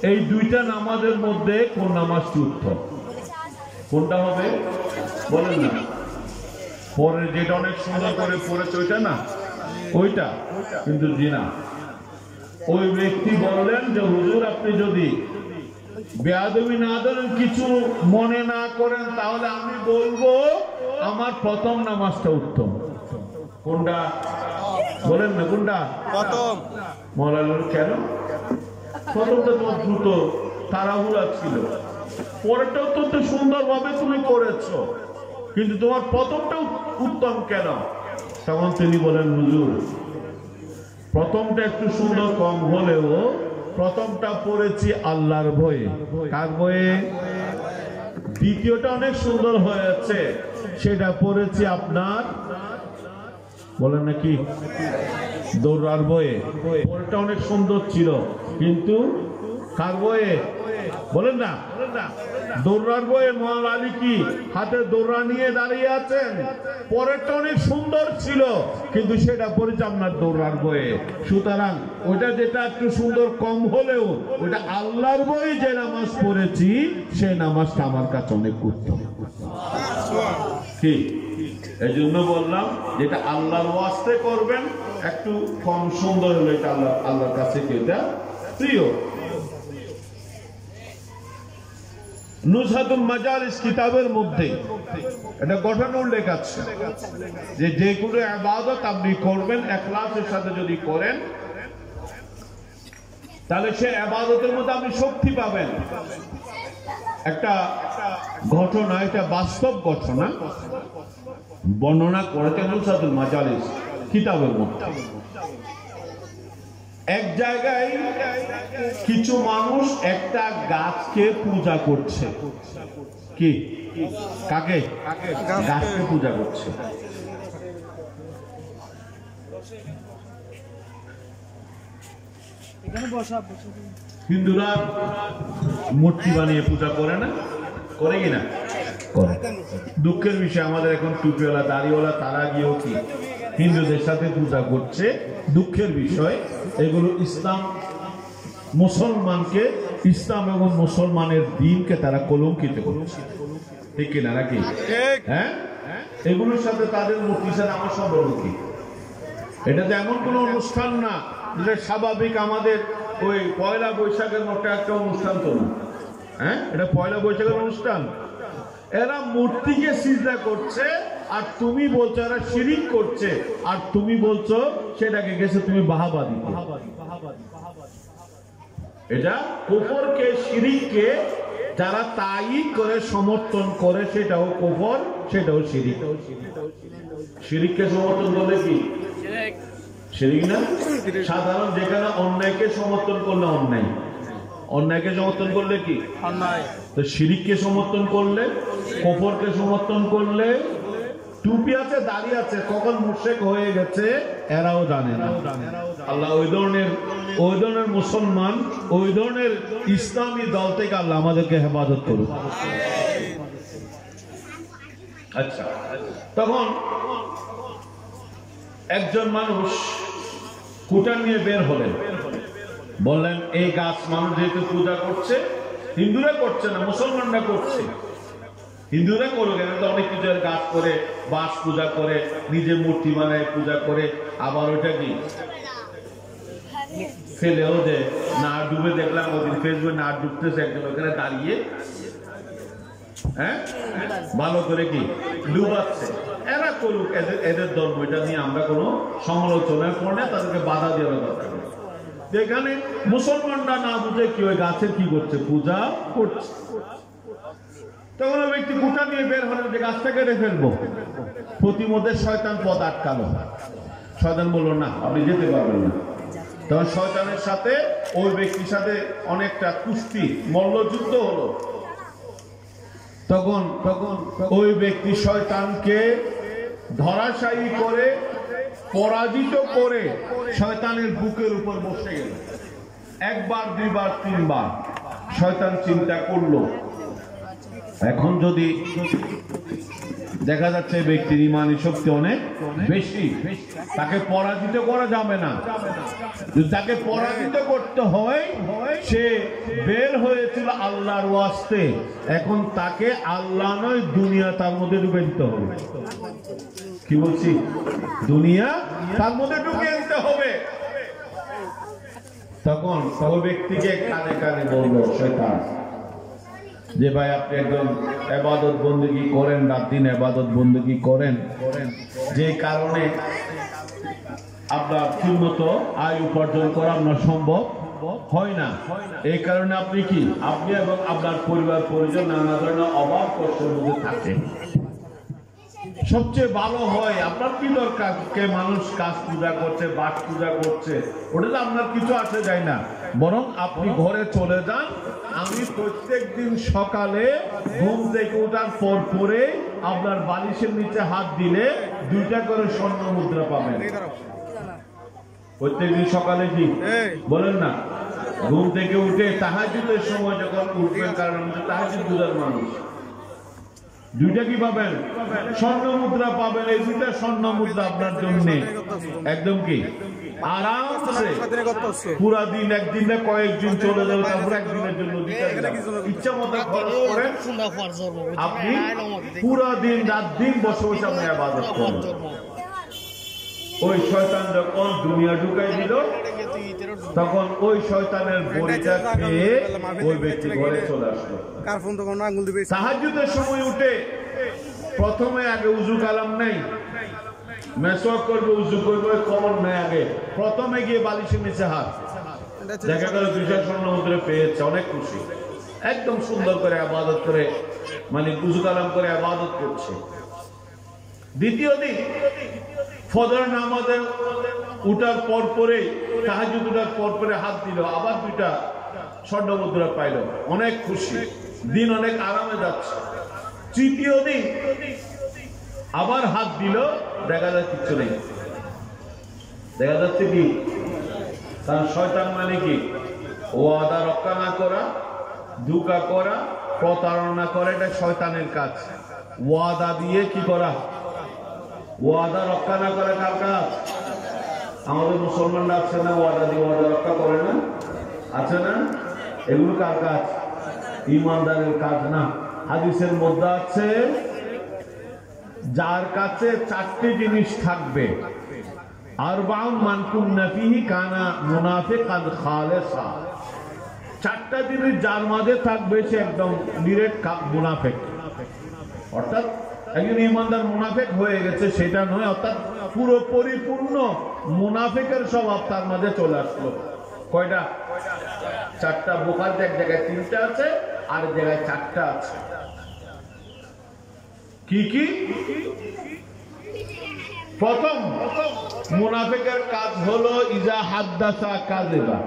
এই দুইটা নামাজের মধ্যে কোন নামাজটি উত্তম, কোনটা হবে? বলেন না। পরে যেটা অনেক সুন্দর করে পড়েছে ওইটা না, ওইটা কিন্তু জি না। ওই ব্যক্তি বললেন যে হুজুর, আপনি যদি বেয়াদবি না ধরেন, কিছু মনে না করেন, তাহলে আমি বলবো আমার প্রথম নামাজটা উত্তম। কোনটা বলেন না, কোনটা প্রথম? মৌলানা, কেন? প্রথমটা তোমার দ্রুত তাড়াহুড়া ছিল, পরেরটা অত্যন্ত সুন্দরভাবে তুমি করেছো, কিন্তু তোমার প্রথমটা উত্তম কেন? তখন তিনি বলেন, হুজুর, প্রথমটা একটু সুন্দর কম হলেও প্রথমটা পড়েছি আল্লাহর ভয়ে। কার ভয়ে? দ্বিতীয়টা অনেক সুন্দর হয়েছে, সেটা পড়েছি আপনার, বলেন নাকি, দৌড়ার ভয়ে। পরেরটা অনেক সুন্দর ছিল, কিন্তু কার ভয়ে? বলেন না? দৌড়ার বইয়ে মহান আলী কি হাতে দৌড়া নিয়ে দাঁড়িয়ে আছেন? পরেরটা অনেক সুন্দর ছিল, কিন্তু সেটা পরিচালনার দৌড়ার বইয়ে। সুতরাং ওটা যেটা একটু সুন্দর কম হলেও ওটা আল্লাহর বইয়ে যে নামাজ পড়েছি সেই নামাজটা আমার কাছে অনেক উত্তম। কি এই জন্য বললাম, যেটা আল্লাহর ওয়াস্তে করবেন একটু কম সুন্দর হলে এটা আল্লাহর কাছে এটা প্রিয়। নুজহাতুল মাজালিস কিতাবের মধ্যে এটা গঠন উল্লেখ আছে যে যে কোনো ইবাদত আপনি করবেন ইখলাসের সাথে যদি করেন তাহলে সে ইবাদতের মধ্যে আপনি শক্তি পাবেন। একটা ঘটনা, এটা বাস্তব ঘটনা বর্ণনা করেছে নুজহাতুল মাজালিস কিতাবের মধ্যে। এক জায়গায় কিছু মানুষ একটা গাছকে পূজা করছে। কি কাকে? গাছকে পূজা করছে। হিন্দুরা মূর্তি বানিয়ে পূজা করে না? করে কিনা? করে। দুঃখের বিষয় আমাদের এখন টুপিওয়ালা দাড়িওয়ালা তারা গিয়েও কি হিন্দুদের সাথে পূজা করছে। দুঃখের বিষয় এগুলো ইসলাম মুসলমানকে, ইসলাম এবং মুসলমানের দিনকে তারা কলঙ্কিত করছে। ঠিক কিনা নাকি? হ্যাঁ, এগুলোর সাথে তাদের মূর্তির সাথে আমার সম্পর্ক কি? এটা তো এমন কোন অনুষ্ঠান না যেটা স্বাভাবিক আমাদের ওই পয়লা বৈশাখের মতো একটা অনুষ্ঠান তো না। হ্যাঁ, এটা পয়লা বৈশাখের অনুষ্ঠান। এরা মূর্তিকে সিজদা করছে আর তুমি বলছো এরা শিরিক করছে, আর তুমি বলছো সেটাকে গেছে তুমি বাহাবা দিতে। এটা কুফরকে, শিরিককে যারা তায়িদ করে সমর্থন করে সেটাও কুফর, সেটাও শিরিক। শিরিককে সমর্থন করলে কি শিরিক না? সাধারণ যেখানে অন্যায়কে সমর্থন করলে অন্যায়, অন্যায়কে সমর্থন করলে কি অন্যায়। তো শিরিককে সমর্থন করলে, কুফরকে সমর্থন করলে, টুপি আছে দাড়ি আছে কখন মুশরিক হয়ে গেছে এরাও জানে না। আল্লাহ ওই ধরনের মুসলমান, ওই ধরনের ইসলামী দল থেকে আল্লাহ আমাদেরকে হেফাজত করুক। আচ্ছা, তখন একজন মানুষ কুটার নিয়ে বের হলেন, বললেন এই গাছ মানুষ যেহেতু পূজা করছে, হিন্দুরা করছে না মুসলমানরা করছে, হিন্দুরা করুক। তো অনেক কিছু গাছ করে বাঁশ পূজা করে, নিজে মূর্তি বানায় পূজা করে, আবার ওইটা কি ফেলেও দেয়। না ডুবে দেখলাম ওদিন ফেসবুকে না ডুবতেছে একজন ওখানে দাঁড়িয়ে, হ্যাঁ ভালো করে কি ডুবাচ্ছে। এরা করুক, এদের ধর্ম, এটা নিয়ে আমরা কোনো সমালোচনা করে না, তাদেরকে বাধা দেওয়ার দরকার নেই। যেখানে মুসলমানরা না বুঝে কি ওই গাছের কি করছে, পূজা করছে। তখন ওই ব্যক্তি কুটা নিয়ে বের হলেন যে গাছটা কেটে ফেলবো। প্রতিমধ্যে শয়তান পথ আটকালো। শয়তান বললো না আপনি যেতে পারবেন না। তখন শয়তানের সাথে ওই ব্যক্তির সাথে অনেকটা কুস্তি, মল্লযুদ্ধ হলো। তখন ওই ব্যক্তি শয়তানকে ধরাশায়ী করে, পরাজিত করে শয়তানের বুকের উপর বসে গেল। একবার, দুইবার, তিনবার। শয়তান চিন্তা করলো এখন যদি দেখা যাচ্ছে ব্যক্তির ইমানি শক্তি অনেক বেশি, তাকে পরাজিত করা যাবে না। যদি তাকে পরাজিত করতে হয়, সে বের হয়েছিল আল্লাহর ওয়াস্তে, এখন তাকে আল্লাহ নয় দুনিয়া তার মধ্যে ঢুকে দিতে হবে। কি বলছি? দুনিয়া তার মধ্যে ঢুকে দিতে হবে। তখন ওই ব্যক্তিকে কানে কানে বলল শয়তান যে ভাই আপনি একজন ইবাদত বন্দেগী করেন, রাত দিন ইবাদত বন্দেগী করেন, যে কারণে আপনার ঠিকমতো আয় উপার্জন করা আপনার সম্ভব হয় না। এই কারণে আপনি কি আপনি এবং আপনার পরিবার পরিজন নানা ধরনের অভাব কষ্টের মধ্যে থাকেন। সবচেয়ে ভালো হয়, আপনার কি দরকার কে মানুষ কাজ পূজা করছে, বাট পূজা করছে, ওটা তো আপনার কিছু আসে যায় না। বরং আপনি ঘরে চলে যান, আমি প্রত্যেক দিন সকালে ঘুম থেকে ওঠার পর পরে আপনার বালিশের নিচে হাত দিলে 2টা করে স্বর্ণ মুদ্রা পাবেন। প্রত্যেক দিন সকালে কি বলেন না? ঘুম থেকে উঠে তাহাজ্জুদের সময় যখন উঠবেন, কারণ তাহাজ্জুদ বুঝার মানুষ, দুইটা কি পাবেন? স্বর্ণ মুদ্রা পাবেন। এই দুইটা স্বর্ণ মুদ্রা আপনার জন্য একদম কি আরামসে পুরা দিন, একদিন না কয়েকদিন চলে যাবে, তারপর একদিনের জন্য ইচ্ছা মতো খরচ করে আপনি পুরা দিন রাত দিন বসে বসে আপনি ইবাদত করেন। ওই শয়তান যখন দুনিয়া ঢুকাই দিল, তখন ওই শয়তানের বড়িটা খেয়ে ওই ব্যক্তি ঘরে চলে আসলো। তাহাজ্জুদের সময় উঠে প্রথমে আগে উযু কালাম নাই, মেসওয়াক করবে, উযু করবে, কমন নাই, আগে প্রথমে গিয়ে বালিশের নিচে হাত, দেখা গেল 2 স্বর্ণ মুদ্রা পেয়েছে, অনেক খুশি, একদম সুন্দর করে ইবাদত করে, মানে উযু কালাম করে ইবাদত করছে। দ্বিতীয় দিন ফজর নামাজে উঠার পর পরে, তাহাজ্জুদ উঠার পর পরে হাত দিল, আবার 2টা স্বর্ণ মুদ্রা পাইল, অনেক খুশি, দিন অনেক আরামে যাচ্ছে। তৃতীয় দিন আবার হাত দিল, দেখা যায় কিচ্ছু নেই, দেখা যাচ্ছে কি, কারণ শয়তান মানে কি, ওয়াদা রক্ষা না করা, ধোঁকা করা, প্রতারণা করা, এটা শয়তানের কাজ। ওয়াদা দিয়ে কি করা, ওয়াদা রক্ষা না করে কার কাজ? আমাদের মুসলমানরা আছে না, ওয়াদা দিয়ে ওয়াদা রক্ষা করে না, আছে না? এগুলো কার কাজ? ঈমানদারের কাজ না। হাদিসের মধ্যে আছে, যার কাছে 4টি জিনিস থাকবে, আরবাউন মান কুন্না ফিহি কানা মুনাফিকান খালিসা, 4টা জিনিস যার মাঝে থাকবে সে একদম ডিরেক্ট মুনাফিক। অর্থাৎ একজন ঈমানদার মুনাফিক হয়ে গেছে সেটা নয়, অর্থাৎ পুরো পরিপূর্ণ মুনাফিকের স্বভাব তার মাঝে চলে আসলো। কয়টা? 4টা। বুখারীতে এক জায়গায় 3টা আছে, আর এক জায়গায় 4টা আছে। কি কি? প্রথম মুনাফিকের কাজ হলো ইজা হাদ্দাসা কাযিবা,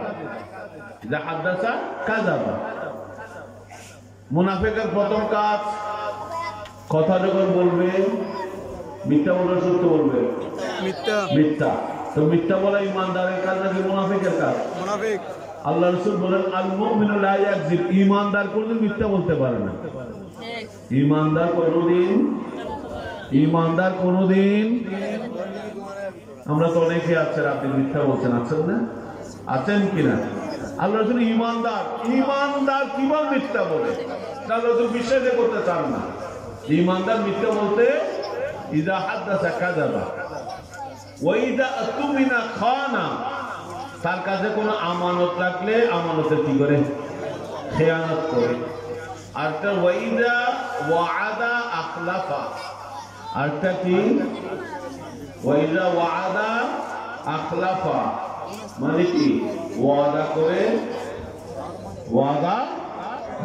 ইজা হাদ্দাসা কাযাবা। মুনাফিকের প্রথম কাজ, কথা যখন বলবে মিথ্যা বলবে, সত্য বলবে, মিথ্যা। তো মিথ্যা বলা ঈমানদারের কাজ নাকি মুনাফিকের কাজ? মুনাফিক। আল্লাহ রাসূল বলেন, আল মুমিনু লা ইয়াকযিব, ঈমানদার কোনদিন মিথ্যা বলতে পারে না। ঈমানদার কোনদিন, আমরা তো অনেকে আছেন, আপনি মিথ্যা বলছেন, আছেন না? আছেন কিনা? আল্লাহ রাসূল ঈমানদার কিভাবে মিথ্যা বলে, আল্লাহ রাসূল বিশ্বাস করতে চান না। ঈমানদার মিথ্যা বলতে, ইজা হাদ্দাসা কাযাবা ওয়া ইজা আতুমিনা খানা, তার কাছে কোনো আমানত রাখলে আমানতের কি করে? খেয়ানত করে। আরটা ওয়া ইজা ওয়াআদা আখলাফা, আরটা কি? ওয়া ইজা ওয়াআদা আখলাফা মানে কি? ওয়াদা করে, ওয়াদা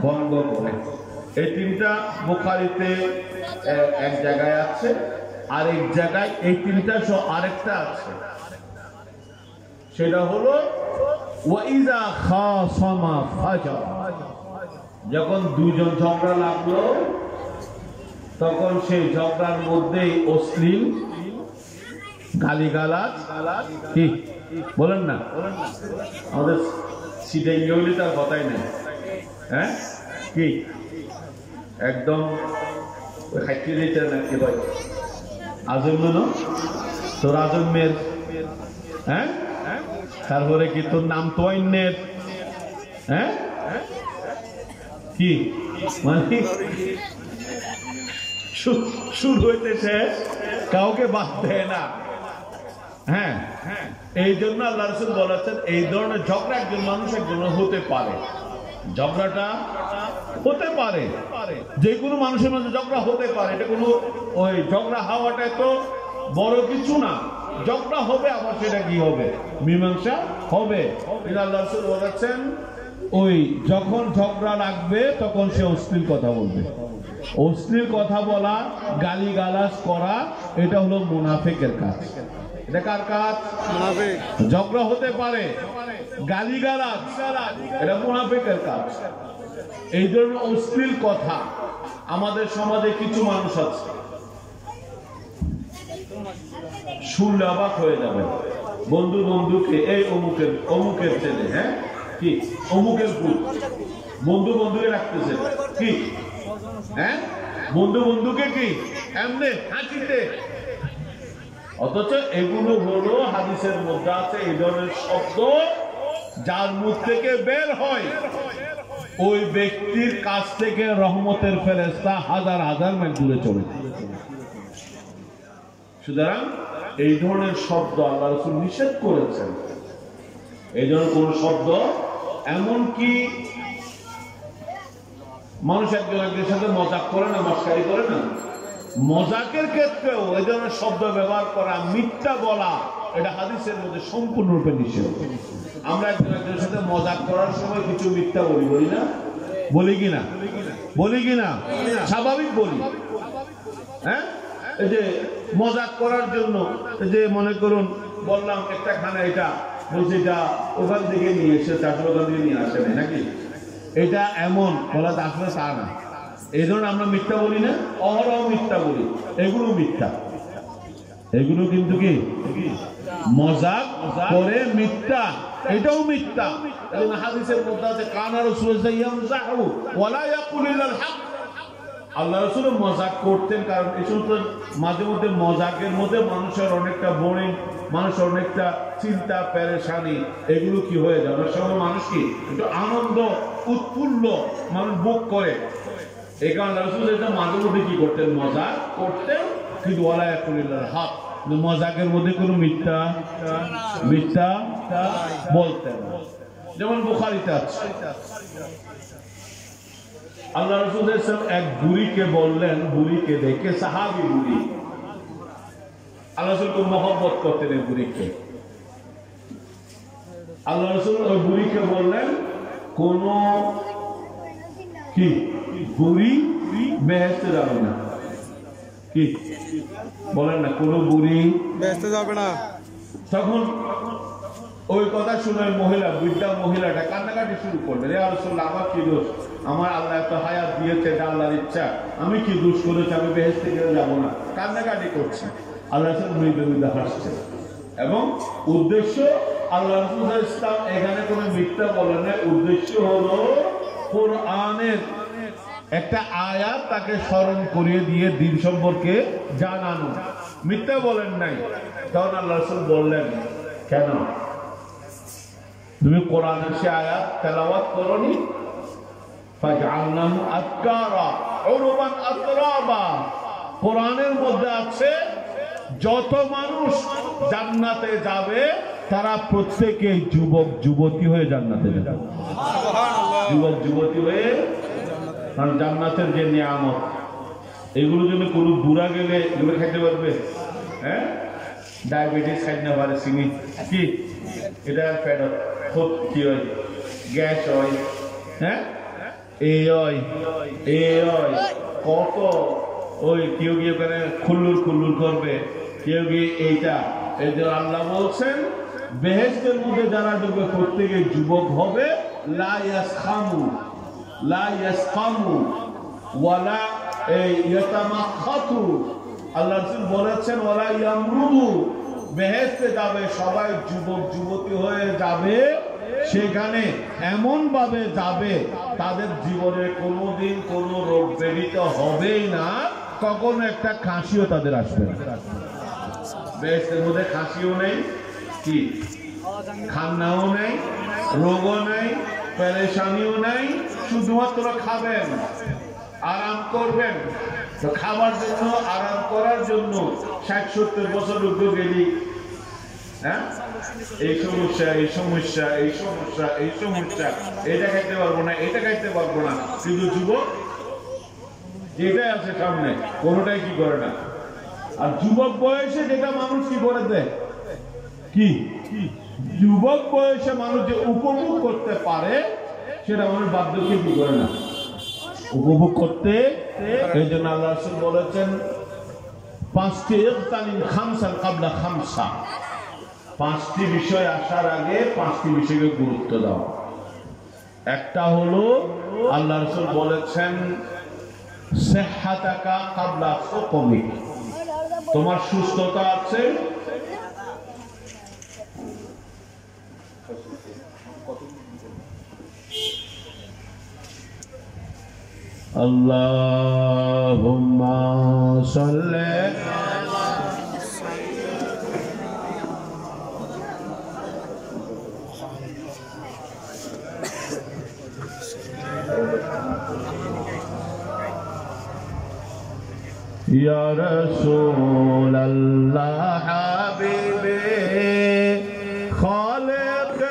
ভঙ্গ করে। এই 3টা বুখারীতে এক জায়গায় আছে, আর এক জায়গায় এই 3টা সহ আরেকটা আছে, সেটা হলো ওয়া ইজা খাসামা ফাজার, যখন 2 জন ঝগড়া লাগলো, তখন সেই ঝগড়ার মধ্যেই অশ্লীল গালিগালাজ, কি বলেন না, আমাদের সিটে গেলে তার কথাই নেই, হ্যাঁ কি একদম খাইতে দিতে নাকি ভাই আজম না, তোর আজমের, হ্যাঁ, তারপরে কি তোর নাম তো অন্যের, হ্যাঁ, কি মানে শুরু হইতেছে, কাউকে বাদ দেয় না। হ্যাঁ, এই জন্য আল্লাহ রাসূল বলেছেন, এই ধরনের ঝগড়া একজন মানুষ একজনের হতে পারে, ঝগড়াটা হতে পারে, যে কোনো মানুষের মধ্যে ঝগড়া হতে পারে, এটা কোনো ওই ঝগড়া হওয়াটা তো বড় কিছু না, ঝগড়া হবে, আবার সেটা কি হবে? মীমাংসা হবে। আল্লাহ রাসূল বলেছেন, ওই যখন ঝগড়া লাগবে তখন সে অশ্লীল কথা বলবে। অশ্লীল কথা বলা, গালিগালাজ করা, এটা হলো মুনাফিকের কাজ। এটা কার কাজ? মুনাফিক। ঝগড়া হতে পারে, গালিগালাজ, এটা মুনাফিকের কাজ। এই ধরনের অশ্লীল কথা আমাদের সমাজে কিছু মানুষ আছে, শুনলে অবাক হয়ে যাবে। বন্ধু বন্ধুকে, এই অমুকের ছেলে, হ্যাঁ, কি অমুকের পুত, বন্ধু বন্ধুকে রাখতেছে কি, হ্যাঁ বন্ধু বন্ধুকে কি এমনি হাসিতে। অথচ এগুলো হলো হাদিসের মধ্যে আছে এই ধরনের শব্দ, যার মুখ থেকে বের হয় ওই ব্যক্তির কাছ থেকে রহমতের ফেরেশতা হাজার হাজার মাইল দূরে চলে যায়। সুতরাং এই ধরনের শব্দ আল্লাহ রাসূল নিষেধ করেছেন। এই ধরনের কোন শব্দ, এমনকি মানুষ একজন একজনের সাথে মজাক করে না, মস্কারি করে না, মজাকের ক্ষেত্রেও এই ধরনের শব্দ ব্যবহার করা, মিথ্যা বলা, এটা হাদিসের মধ্যে সম্পূর্ণরূপে নিষেধ। আমরা একজন একজনের সাথে মজাক করার সময় কিছু মিথ্যা বলি, বলি না? বলি কিনা? বলি কিনা? স্বাভাবিক বলি। হ্যাঁ, এই যে মজাক করার জন্য, যে মনে করুন বললাম একটা খানা, এটা বলছি এটা ওখান থেকে নিয়ে এসে, চাষের ওখান থেকে নিয়ে আসে নাই নাকি, এটা এমন বলা আসলে তা না। এই ধরনের আমরা মিথ্যা বলি না, অহরহ মিথ্যা বলি, এগুলো মিথ্যা। এগুলো কিন্তু কি মজাক করে মিথ্যা, এটাও মিথ্যা। হাদিসের মধ্যে আছে কানা রাসূলুল্লাহ ইয়ামজাহু ওয়ালা ইয়াকুলু ইল্লাল হক। আল্লাহ রাসূল মজাক করতেন, কারণ এই সমস্ত মাঝে মধ্যে মজাকের মধ্যে মানুষের অনেকটা বোরিং, মানুষের অনেকটা চিন্তা পেরেশানি, এগুলো কি হয়ে যায় অনেক সময় মানুষ কি একটু আনন্দ উৎফুল্ল মানুষ ভোগ করে। এই কারণে আল্লাহ রাসূল এটা মাঝে মধ্যে কি করতেন, মজাক করতেন, কিন্তু ওয়ালা ইয়াকুলু ইল্লাল হক, মজাকের মধ্যে কোনো মিথ্যা মিথ্যা বলতেন না। যেমন বুখারীতে আছে, আল্লাহ রাসূল এক বুড়িকে বললেন, বুড়িকে দেখে, সাহাবী বুড়ি, আল্লাহ রাসূল খুব মহব্বত করতেন এই বুড়িকে। আল্লাহ রাসূল ওই বুড়িকে বললেন, কোন কি বুড়ি বেহেশতে যাবে না, কি বলেন না, কোন বুড়ি বেহেশতে যাবে না। তখন ওই কথা শুনে মহিলা, বৃদ্ধা মহিলাটা কান্নাকাটি শুরু করলেন, ইয়া রাসূলুল্লাহ আমার কি দোষ, আমার আল্লাহ এত হায়াত দিয়েছে, এটা আল্লাহর ইচ্ছা, আমি কি দোষ করেছি, আমি বেহেশতে গেলে যাবো না, কান্নাকাটি করছি। আল্লাহ রাসূল মৃদু মৃদু হাসছেন, এবং উদ্দেশ্য আল্লাহ রাসূল ইসলাম এখানে কোনো মিথ্যা বলেন না, উদ্দেশ্য হলো কোরআনের একটা আয়াত তাকে স্মরণ করিয়ে দিয়ে দিন সম্পর্কে জানানো, মিথ্যা বলেন নাই। তখন আল্লাহ রাসূল বললেন, কেন তুমি কোরআনের সে আয়াত তেলাওয়াত করনি? ফাজআলনাহু আযকারা উরবান আতরাবা, কোরআনের মধ্যে আছে যত মানুষ জান্নাতে যাবে তারা প্রত্যেকে যুবক যুবতী হয়ে জান্নাতে যাবে। সুবহানাল্লাহ, যুবক যুবতী হয়ে, কারণ জান্নাতের যে নিয়ামত, এগুলো যদি কোনো বুড়া গেলে এগুলো খাইতে পারবে? হ্যাঁ, ডায়াবেটিস খাইতে না পারে, চিনি কি এটা পেটত খুব কি হয়, গ্যাস হয়, হ্যাঁ এই হয়, এই হয়, কত ওই কেউ কেউ ওখানে খুল্লুর খুল্লুর করবে, কেউ কি এইটা। এই যে আল্লাহ বলছেন বেহেশতের মধ্যে যারা ঢুকবে প্রত্যেকে যুবক হবে, লা ইয়াসখামু, লা ইয়াসখামু ওয়ালা ইয়াতামাখাতু। আল্লাহ রাসূল বলেছেন ওয়ালা ইয়ামরুদু, বেহেশতে যাবে সবাই যুবক যুবতী হয়ে যাবে, সেখানে এমন ভাবে যাবে তাদের জীবনে কোনোদিন কোনো রোগ ব্যাধিত হবেই না, কখনো একটা কাশিও তাদের আসবে না। বেহেশতের মধ্যে কাশিও নেই, কি খান্নাও নেই, রোগও নেই, পেরেশানিও নেই, শুধুমাত্র খাবেন, আরাম করবেন। তো খাবার জন্য, আরাম করার জন্য ৬০-৭০ বছর উঠে গেলি, হ্যাঁ এই সমস্যা, এই সমস্যা, এই সমস্যা, এই সমস্যা, এটা খাইতে পারবো না, এটা খাইতে পারবো না, কিন্তু যুবক যেটাই আছে সামনে কোনোটাই কি করে না। আর যুবক বয়সে যেটা মানুষ কি করে দেয়, কি যুবক বয়সে মানুষ যে উপভোগ করতে পারে সেটা মানুষ বার্ধক্যে কি করে না, উপভোগ করতে। এই জন্য আল্লাহ রাসূল বলেছেন, পাঁচটি ইগতানিম খামসান ক্বাবলা খামসা, পাঁচটি বিষয় আসার আগে পাঁচটি বিষয়কে গুরুত্ব দাও। একটা হলো আল্লাহ রাসূল বলেছেন, সিহহাতাকা ক্বাবলা সুকমিক, তোমার সুস্থতা আছে আল্লাহুম্মা সাল্লি ইয়া রাসূলাল্লাহ হাবিবে খালিক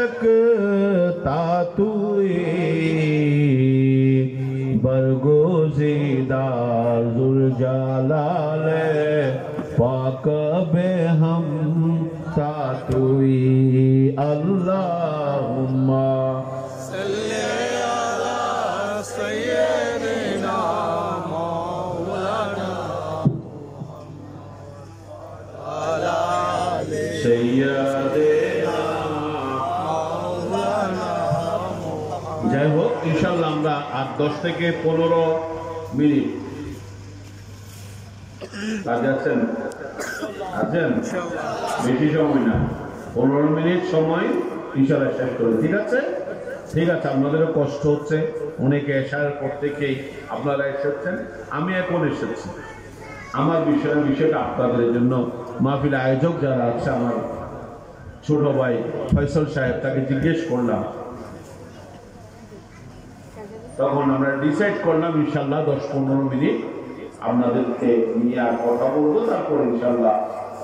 একতা তুই बरगोज़ीदा ज़ुल जलाले पाक बे हम तातुई अल्लाहुम्मा सल्ले अला सय्यिदिना मौलाना अला सय्यिदिना मौलाना। যাই হোক ইনশাআল্লাহ আমরা আর 10 থেকে 15 মিনিট কাজে আছেন বেশি সময় না, 15 মিনিট সময় ইনশাআল্লাহ শেষ করব। ঠিক আছে, ঠিক আছে। আপনাদেরও কষ্ট হচ্ছে, অনেকে এশার পর থেকেই আপনারা এসেছেন, আমি এখন এসেছি। আমার বিষয়টা আপনাদের জন্য মাহফিল আয়োজক যারা আছে, আমার ছোট ভাই ফয়সাল সাহেব, তাকে জিজ্ঞেস করলাম, তখন আমরা ডিসাইড করলাম ইনশাআল্লাহ 10-15 মিনিট আপনাদেরকে নিয়ে আর কথা বলবো। তারপর ইনশাআল্লাহ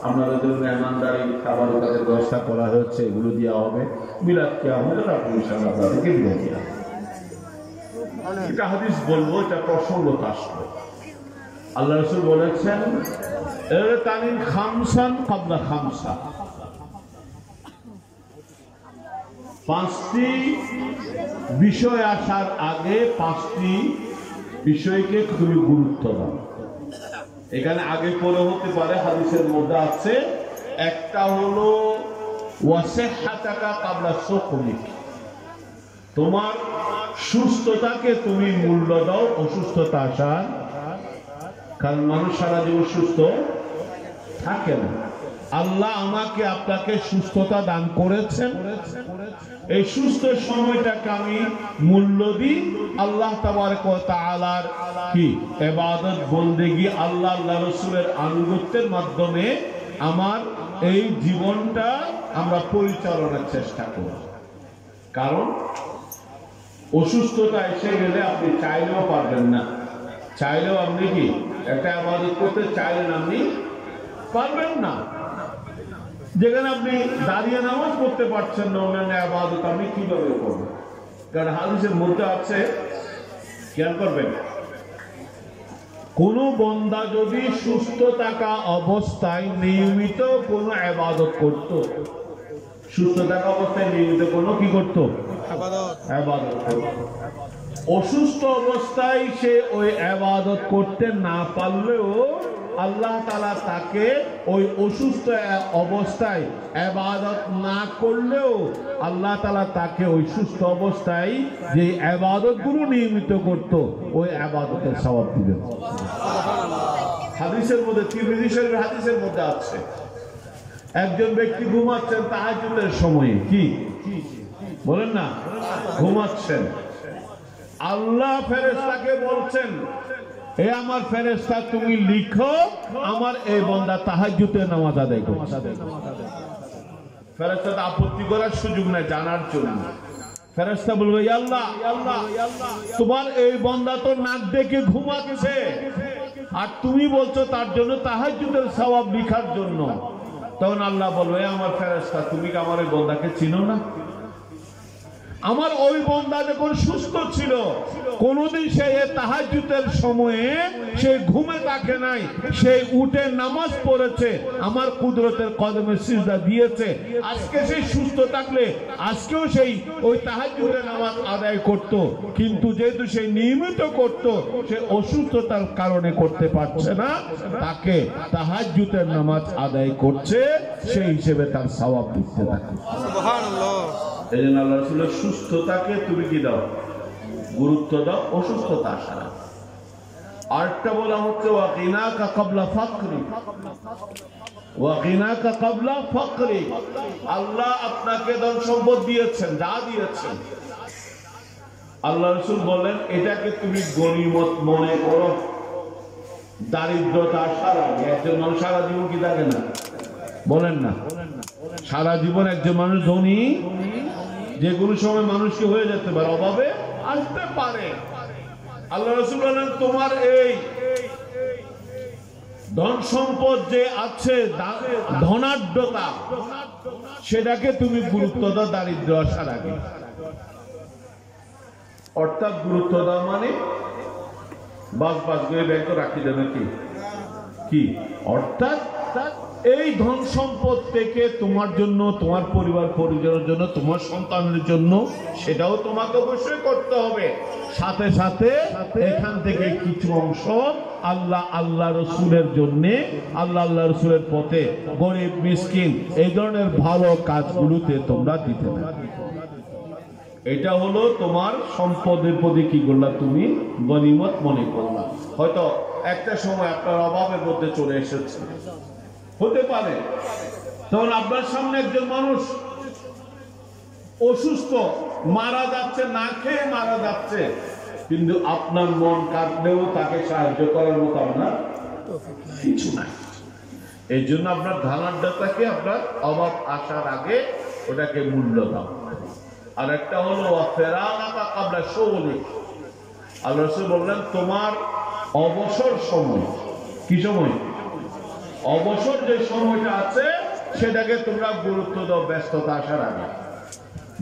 আপনাদের জন্য মেহমানদারি খাবারের কাছে ব্যবস্থা করা হয়েছে, এগুলো দেওয়া হবে। মিলাদ কিয়ামত তারপর ইনশাআল্লাহ আপনাদেরকে বিদায় দেওয়া হবে। এটা হাদিস বলবো, এটা প্রসঙ্গত আসলো। আল্লাহ রাসূল বলেছেন ইরতানিন খামসান ক্বাবলা খামসা, 5টি বিষয় আসার আগে 5টি বিষয়কে তুমি গুরুত্ব দাও। এখানে আগে পরে হতে পারে, হাদিসের মধ্যে আছে, একটা হলো ওয়াসিহাতাকা ক্বাবলা সুকমিক, তোমার সুস্থতাকে তুমি মূল্য দাও অসুস্থতা আসার, কারণ মানুষ সারা জীবন সুস্থ থাকে না। আল্লাহ আমাকে আপনাকে সুস্থতা দান করেছেন, এই সুস্থ সময়টাকে আমি মূল্য দিই। আল্লাহ তাবারক ওয়া তাআলার কি ইবাদত বন্দেগী, আল্লাহ রাসূলের আনুগত্যের মাধ্যমে আমার এই জীবনটা আমরা পরিচালনার চেষ্টা করি। কারণ অসুস্থতা এসে গেলে আপনি চাইলেও পারবেন না, চাইলেও আপনি কি একটা ইবাদত করতে চাইলেন আপনি পারবেন না। যেখানে আপনি দাঁড়িয়ে নামাজ পড়তে পারছেন না, অন্যান্য ইবাদত আপনি কিভাবে করবেন? কারণ হাদিসের মধ্যে আছে, খেয়াল করবেন, কোন বান্দা যদি সুস্থ থাকা অবস্থায় নিয়মিত কোন ইবাদত করত, সুস্থ থাকা অবস্থায় নিয়মিত কোন কি করত? ইবাদত করত। অসুস্থ অবস্থায় সে ওই ইবাদত করতে না পারলেও আল্লাহ তাআলা তাকে ওই অসুস্থ অবস্থায় ইবাদত না করলেও আল্লাহ তাআলা তাকে ওই সুস্থ অবস্থায় যে ইবাদতগুলো নিয়মিত করত ওই ইবাদতের সওয়াব দিবেন। হাদিসের মধ্যে, তিরমিজি শরীফের হাদিসের মধ্যে আছে, একজন ব্যক্তি ঘুমাচ্ছেন তাহাজ্জুদের সময়ে, কি বলেন না, ঘুমাচ্ছেন, আল্লাহ ফেরেশতাকে বলছেন, এ আমার ফেরেশতা তুমি লিখো আমার এই বান্দা তাহাজ্জুদের নামাজ আদায় করছে। ফেরেশতা আপত্তি করার সুযোগ নাই, জানার জন্য। ফেরেশতা বলবে, ইয়া আল্লাহ, তোমার এই বান্দা তো নাক ডেকে ঘুমাচ্ছে, আর তুমি বলছো তার জন্য তাহাজ্জুদের সওয়াব লিখার জন্য। তখন আল্লাহ বলবে, আমার ফেরেশতা তুমি কি আমার এই বান্দাকে চিনো না? আমার ওই বান্দা যখন সুস্থ ছিল কোনদিন সে তাহাজ্জুদের সময়ে সে ঘুমে থাকে নাই, সে উঠে নামাজ পড়েছে, আমার কুদরতের কদমে সিজদা দিয়েছে। আজকে সে সুস্থ থাকলে আজকেও সেই ওই তাহাজ্জুদের নামাজ আদায় করত, কিন্তু যেহেতু সে নিয়মিত করত, সে অসুস্থতার কারণে করতে পারছে না, তাকে তাহাজ্জুদের নামাজ আদায় করছে, সেই হিসেবে তার সওয়াব দিতে থাকে। সুবহানাল্লাহ। এই জন্য আল্লাহ রাসূলের সুস্থতাকে তুমি কি দাও? গুরুত্ব দাও, অসুস্থতা আসা না। আরেকটা বলা হচ্ছে ওয়াকিনাকা ক্বাবলা ফাকরি, ওয়াকিনাকা ক্বাবলা ফাকরি। আল্লাহ আপনাকে ধন সম্পদ দিয়েছেন, যা দিয়েছেন, আল্লাহ রাসূল বলেন এটাকে তুমি গনিমত মনে করো। দারিদ্রতা আসার আগে একজন মানুষ সারা জীবন কি থাকে না, বলেন না? সারা জীবন একজন মানুষ ধনী যে কোনো সময় মানুষকে হয়ে যেতে পারে, অভাবে আসতে পারে। আল্লাহ রাসূল বলেন তোমার এই ধন সম্পদ যে আছে, ধনাঢ্যতা, সেটাকে তুমি গুরুত্ব দাও দারিদ্র আসার আগে। অর্থাৎ গুরুত্ব দাও মানে বাস করে ব্যাংক রাখি দেবে কি অর্থাৎ এই ধন সম্পদ থেকে তোমার জন্য, তোমার পরিবার পরিজনের জন্য, তোমার সন্তানের জন্য, সেটাও তোমাকে অবশ্যই করতে হবে। সাথে সাথে এখান থেকে কিছু অংশ আল্লাহ রসুলের জন্য, আল্লাহ রসুলের পথে, গরিব মিসকিন এই ধরনের ভালো কাজগুলোতে তোমরা দিতে পারবে। এটা হলো তোমার সম্পদের প্রতি কি করলা, তুমি গনিমত মনে করলা। হয়তো একটা সময় আপনার অভাবের মধ্যে চলে এসেছে, হতে পারে তখন আপনার সামনে একজন মানুষ অসুস্থ, মারা যাচ্ছে, না খেয়ে মারা যাচ্ছে, কিন্তু আপনার মন কাঁদলেও তাকে সাহায্য করার মতো আপনার কিছু নাই। এই জন্য আপনার ধনাঢ্যতাকে, আপনার অভাব আসার আগে ওটাকে মূল্য দাও। আর একটা হলো ফেরাগাতা ক্বাবলা শুগলি। আল্লাহ রাসূল বললেন তোমার অবসর সময়, কি সময়? অবসর যে সময়টা আছে সেটাকে তোমরা গুরুত্ব দাও ব্যস্ততা আসার আগে।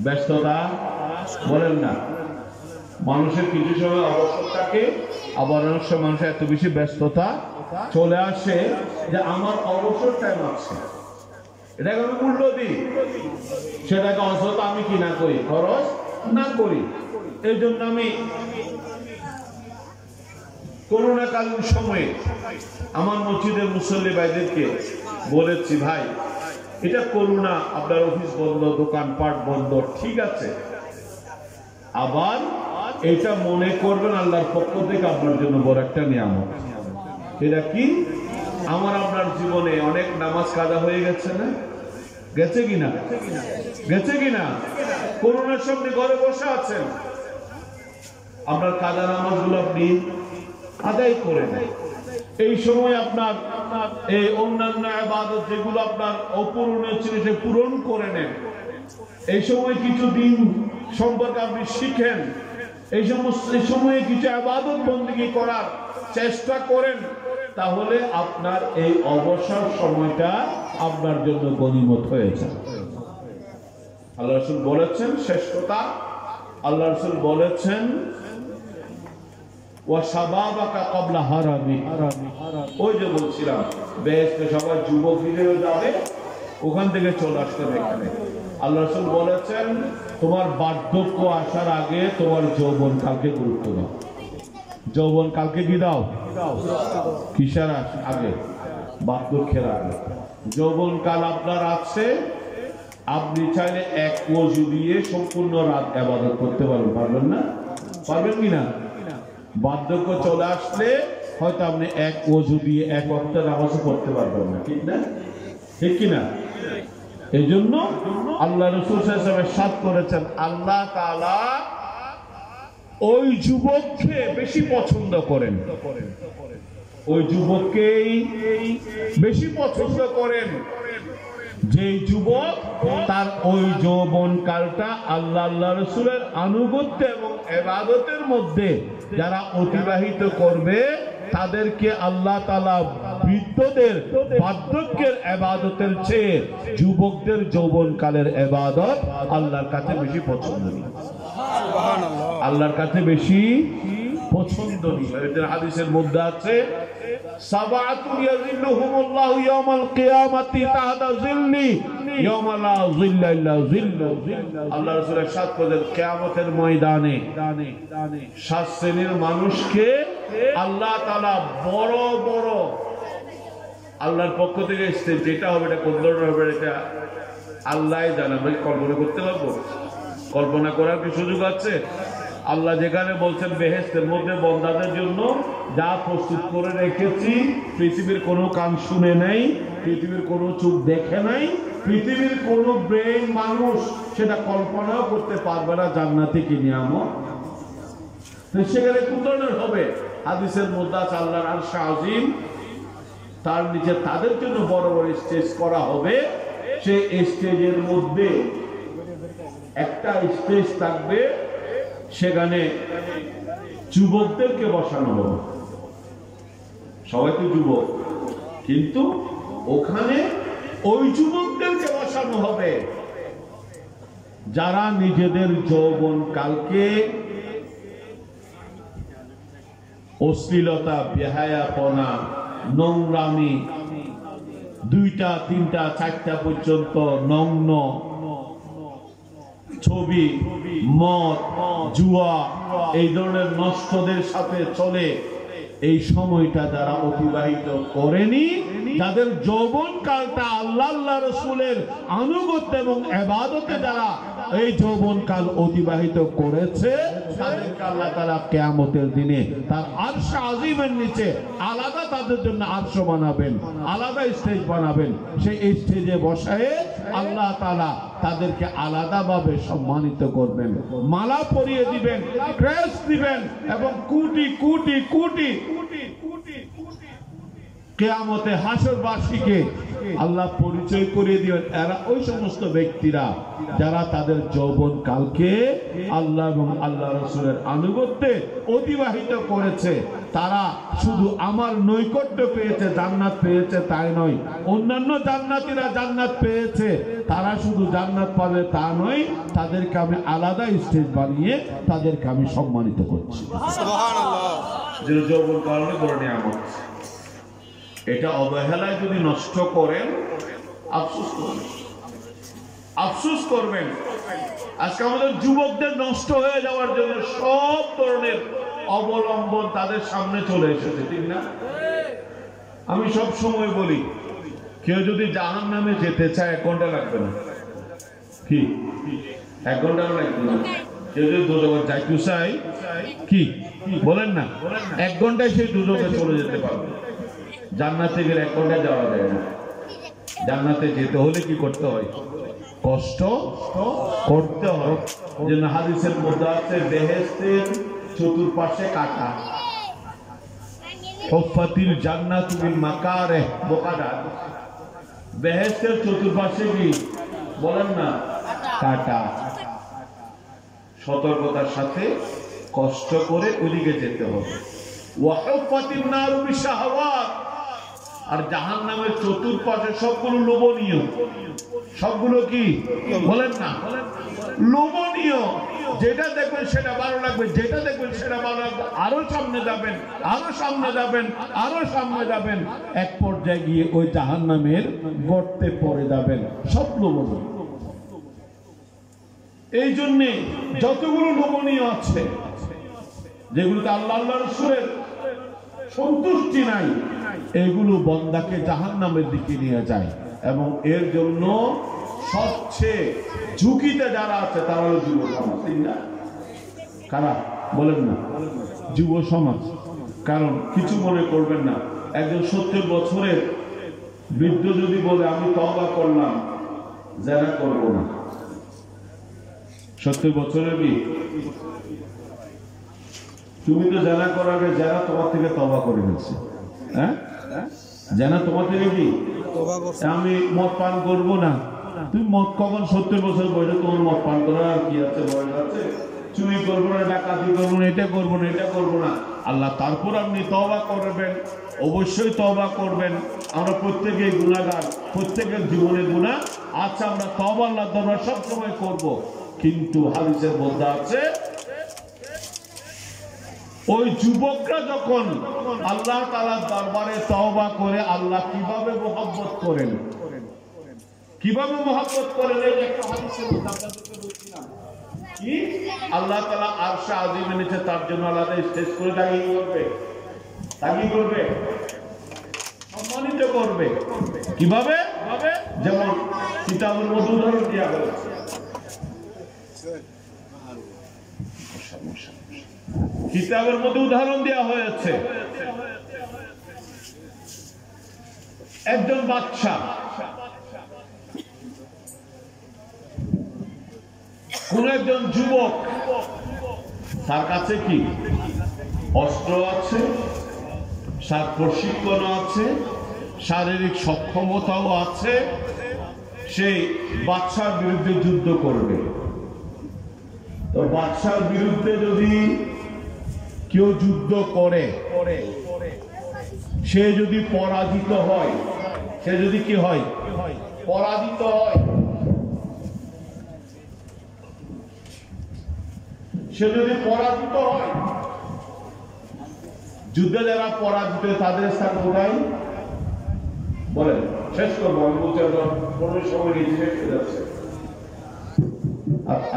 ব্যস্ততা বলেন না, মানুষের কিছু সময় অবসর থাকে, আবার অনেক সময় মানুষের এত বেশি ব্যস্ততা চলে আসে যে আমার অবসর টাইম আছে, এটাকে আমি মূল্য দিই, সেটাকে অযথ আমি কি না করি, খরচ না করি। এই জন্য আমি করোনাকালীন সময়ে আমার মসজিদের মুসল্লি ভাইদেরকে বলেছি, ভাই এটা করোনা, আপনার অফিস বন্ধ, দোকানপাট বন্ধ, ঠিক আছে, আবার এটা মনে করবেন আল্লাহর পক্ষ থেকে আপনার জন্য বড় একটা নিয়ামত। এটা কি? আমার আপনার জীবনে অনেক নামাজ কাজা হয়ে গেছে না, গেছে কিনা, গেছে কিনা? করোনার সামনে ঘরে বসে আছেন, আপনার কাজা নামাজগুলো আপনি আদায় করে নেন। এই সময় আপনার এই অন্যান্য ইবাদত যেগুলো আপনার অপূরণীয় ছিল সে পূরণ করে নেন। এই সময় কিছু দিন সম্পর্কে আপনি শিখেন, এই সময়ে কিছু ইবাদত বন্দেগী করার চেষ্টা করেন, তাহলে আপনার এই অবসর সময়টা আপনার জন্য গনিমত হয়েছে। আল্লাহ রাসূল বলেছেন শেষ কথা, আল্লাহ রাসূল বলেছেন ওয়া শাবাবাকা ক্বাবলা হারামি। ওই যে বলছিলাম বেহেশতে সবাই যুবক হিসেবে যাবে, ওখান থেকে চলে আসতে হবে এখানে। আল্লাহ রাসূল বলেছেন তোমার বার্ধক্য আসার আগে তোমার যৌবন কালকে গুরুত্ব দাও। যৌবন কালকে কি দাও? কিসের আগে? বার্ধক্যের আগে। যৌবন কাল আপনার আছে, আপনি চাইলে এক ওযু দিয়ে সম্পূর্ণ রাত ইবাদত করতে পারবেন না? পারবেন কিনা? বার্ধক্য চলে আসলে হয়তো আপনি এক ওযু দিয়ে এক ওয়াক্ত নামাজ পড়তে পারবেন না, ঠিক না? ঠিক কিনা? এই জন্য আল্লাহ রাসূল সাল্লাল্লাহু আলাইহি ওয়াসাল্লাম ইরশাদ করেছেন, আল্লাহ তাআলা ওই যুবককে বেশি পছন্দ করেন, ওই যুবককেই বেশি পছন্দ করেন যে যুবক তার ওই যৌবন কালটা আল্লাহ রাসূলের আনুগত্য এবং ইবাদতের মধ্যে যারা অতিবাহিত করবে, তাদেরকে আল্লাহ তাআলা বৃদ্ধদের বার্ধক্যের ইবাদতের চেয়ে যুবকদের যৌবন কালের ইবাদত আল্লাহর কাছে বেশি পছন্দনীয়। আল্লাহর কাছে বেশি পছন্দনীয়। এর হাদিসের মধ্যে আছে সাবাতুন ইয়াযিল্লুহুমুল্লাহু ইয়াওমাল কিয়ামাতি তাহতা যিল্লি ইয়াওমা লা যিল্লা ইল্লা যিল্লু। আল্লাহ রাসূল ইরশাদ করেন কিয়ামতের ময়দানে সাত শ্রেণীর মানুষকে আল্লাহ তাআলা বড় বড় আল্লাহর পক্ষ থেকে এসেছে, যেটা হবে এটা কোন ধরনের হবে এটা আল্লাহই জানে, আমরা কল্পনা করতে পারবো? কল্পনা করার কি সুযোগ আছে? আল্লাহ যেখানে বলছেন বেহেশতের মধ্যে বান্দাদের জন্য যা প্রস্তুত করে রেখেছি, পৃথিবীর কোনো কান শুনে নাই, পৃথিবীর কোনো চোখ দেখে নাই, পৃথিবীর কোনো ব্রেন মানুষ সেটা কল্পনাও করতে পারবে না জান্নাতে কি নিয়ামত। সেখানে কুতনের হবে। হাদিসের মধ্যে আছে আল্লাহর আরশ আজিম, তার নিচে তাদের জন্য বড় বড় স্টেজ করা হবে। সেই স্টেজের মধ্যে একটা স্টেজ থাকবে, সেখানে যুবকদেরকে বসানো হবে। সবাই তো যুবক, কিন্তু ওখানে ওই যুবকদেরকে বসানো হবে যারা নিজেদের যৌবন কালকে অশ্লীলতা, বেহায়াপনা, নোংরামি, 2টা 3টা 4টা পর্যন্ত নগ্ন ছবি, মদ, জুয়া, এই ধরনের নষ্টদের সাথে চলে এই সময়টা যারা অতিবাহিত করেনি, যাদের যৌবন কালটা আল্লাহ আল্লাহ রসুলের আনুগত্য এবং ইবাদতে যারা এই যৌবন কাল অতিবাহিত করেছে, তাদেরকে আল্লাহ তাআলা কিয়ামতের দিনে তার আরশ আজিমের নিচে আলাদা তাদের জন্য আরশ বানাবেন, আলাদা স্টেজ বানাবেন। সেই স্টেজে বসায় আল্লাহ তাআলা তাদেরকে আলাদাভাবে সম্মানিত করবেন, মালা পরিয়ে দিবেন, ক্রেস্ট দিবেন, এবং কোটি কোটি কোটি কিয়ামতে হাসরবাসীকে আল্লাহ পরিচয় করিয়ে দিবেন। এরা ওই সমস্ত ব্যক্তিরা যারা তাদের যৌবন কালকে আল্লাহ এবং আল্লাহ রাসূলের আনুগত্যে অতিবাহিত করেছে। তারা শুধু আমার নৈকট্য পেয়েছে, জান্নাত পেয়েছে তাই নয়, অন্যান্য জান্নাতীরা জান্নাত পেয়েছে, তারা শুধু জান্নাত পাবে তা নয়, তাদেরকে আমি আলাদা স্টেজ বানিয়ে তাদেরকে আমি সম্মানিত করছি। সুবহানাল্লাহ। যে যৌবন কারণে বড় নিয়ামত, এটা অবহেলায় যদি নষ্ট করেন আফসোস করবেন, আফসোস করবেন। আজকে আমাদের যুবকদের নষ্ট হয়ে যাওয়ার জন্য সব ধরনের অবলম্বন তাদের সামনে চলে এসেছে, ঠিক না? আমি সব সময় বলি, কেউ যদি জাহান্নামে যেতে চায় 1 ঘন্টা লাগবে না। কি 1 ঘন্টা লাগবে না? কেউ যদি দোজখে যাইতে চায়, কি বলেন না, 1 ঘন্টায় সেই দোজখে চলে যেতে পারবে। জান্নাতে গেলে 1 ঘন্টায় যাওয়া যায় না। জান্নাতে যেতে হলে কি করতে হয়? কষ্ট করতে হয়। যে হাদিসের মধ্যে আছে বেহেশতের চতুর্পাশে কাঁটা, হুফাতিল জান্নাতু বিল মাকারিহ মুকাদ্দার। বেহেশতের চতুর্পাশে কি বলেন না? কাঁটা। সতর্কতার সাথে কষ্ট করে ওদিকে যেতে হবে। ওয়া হুফাতিন নারু বিশাহাওয়াত। আর জাহান্নামের চতুর্পাশে সবগুলো লোভনীয়। সবগুলো কি বলেন না? লোভনীয়। যেটা দেখবেন সেটা ভালো লাগবে, যেটা দেখবেন সেটা ভালো লাগবে, আরো সামনে যাবেন, আরো সামনে যাবেন, আরো সামনে যাবেন, এক পর্যায়ে গিয়ে ওই জাহান্নামের গর্তে পড়ে যাবেন। সব লোভনীয়। এই জন্যে যতগুলো লোভনীয় আছে, যেগুলোতে আল্লাহ আল্লাহ রাসূলের সন্তুষ্টি নাই, এগুলো বান্দাকে জাহান্নামের দিকে নিয়ে যায়। এবং এর জন্য সবচেয়ে ঝুঁকিতে যারা আছে তারা হলো যুব সমাজ, ঠিক না? কারা বলেন না? যুব সমাজ। কারণ কিছু মনে করবেন না, একজন 70 বছরের বৃদ্ধ যদি বলে আমি তওবা করলাম, যারা করবো না। 70 বছরের কি তুমি তো জানা করার আগে যারা তোমার থেকে তওবা করে ফেলছে, হ্যাঁ? জানা তোমার থেকে কি আমি মদ পান করবো না। তুমি মদ কখন 70 বছর বয়সে তোমার মদ পান করার আর কি আছে? বয়স আছে? চুরি করবো না, ডাকাতি করবো না, এটা করবো না, এটা করবো না। আল্লাহ তারপর আপনি তওবা করবেন, অবশ্যই তওবা করবেন। আমরা প্রত্যেকে গুনাহগার, প্রত্যেকের জীবনে গুনাহ আছে। আমরা তওবা আল্লাহ দরবার সবসময় করবো। কিন্তু হাদিসের মধ্যে আছে ওই যুবকরা যখন আল্লাহ তাআলার দরবারে তওবা করে আল্লাহ কিভাবে মহব্বত করেন, কিভাবে মহব্বত করেন, এই একটা হাদিসের মধ্যে আপনাদেরকে বলছিলাম কি আল্লাহ তাআলা আরশ আজিমের নিচে তার জন্য আলাদা স্টেজ করে দাঁড়িয়ে করবে, দাঁড়িয়ে করবে, সম্মানিত করবে। কিভাবে? যেমন কিতাবের মধ্যে উদাহরণ দেওয়া হয়েছে। কিতাবের মধ্যে উদাহরণ দেওয়া হয়েছে, একজন বাদশা কোন একজন যুবক, তার কাছে কি অস্ত্র আছে, তার প্রশিক্ষণ আছে, শারীরিক সক্ষমতাও আছে, সেই বাদশার বিরুদ্ধে যুদ্ধ করবে। তো বাদশার বিরুদ্ধে যদি কেউ যুদ্ধ করে, সে যদি পরাজিত হয়, সে যদি কি হয় পরাজিত হয়, সে যদি পরাজিত হয়, যুদ্ধে যারা পরাজিত তাদের স্থান কোথায় বলেন? শেষ করবো, আমি বলছি 15 সময় নিয়ে শেষ হয়ে যাচ্ছে।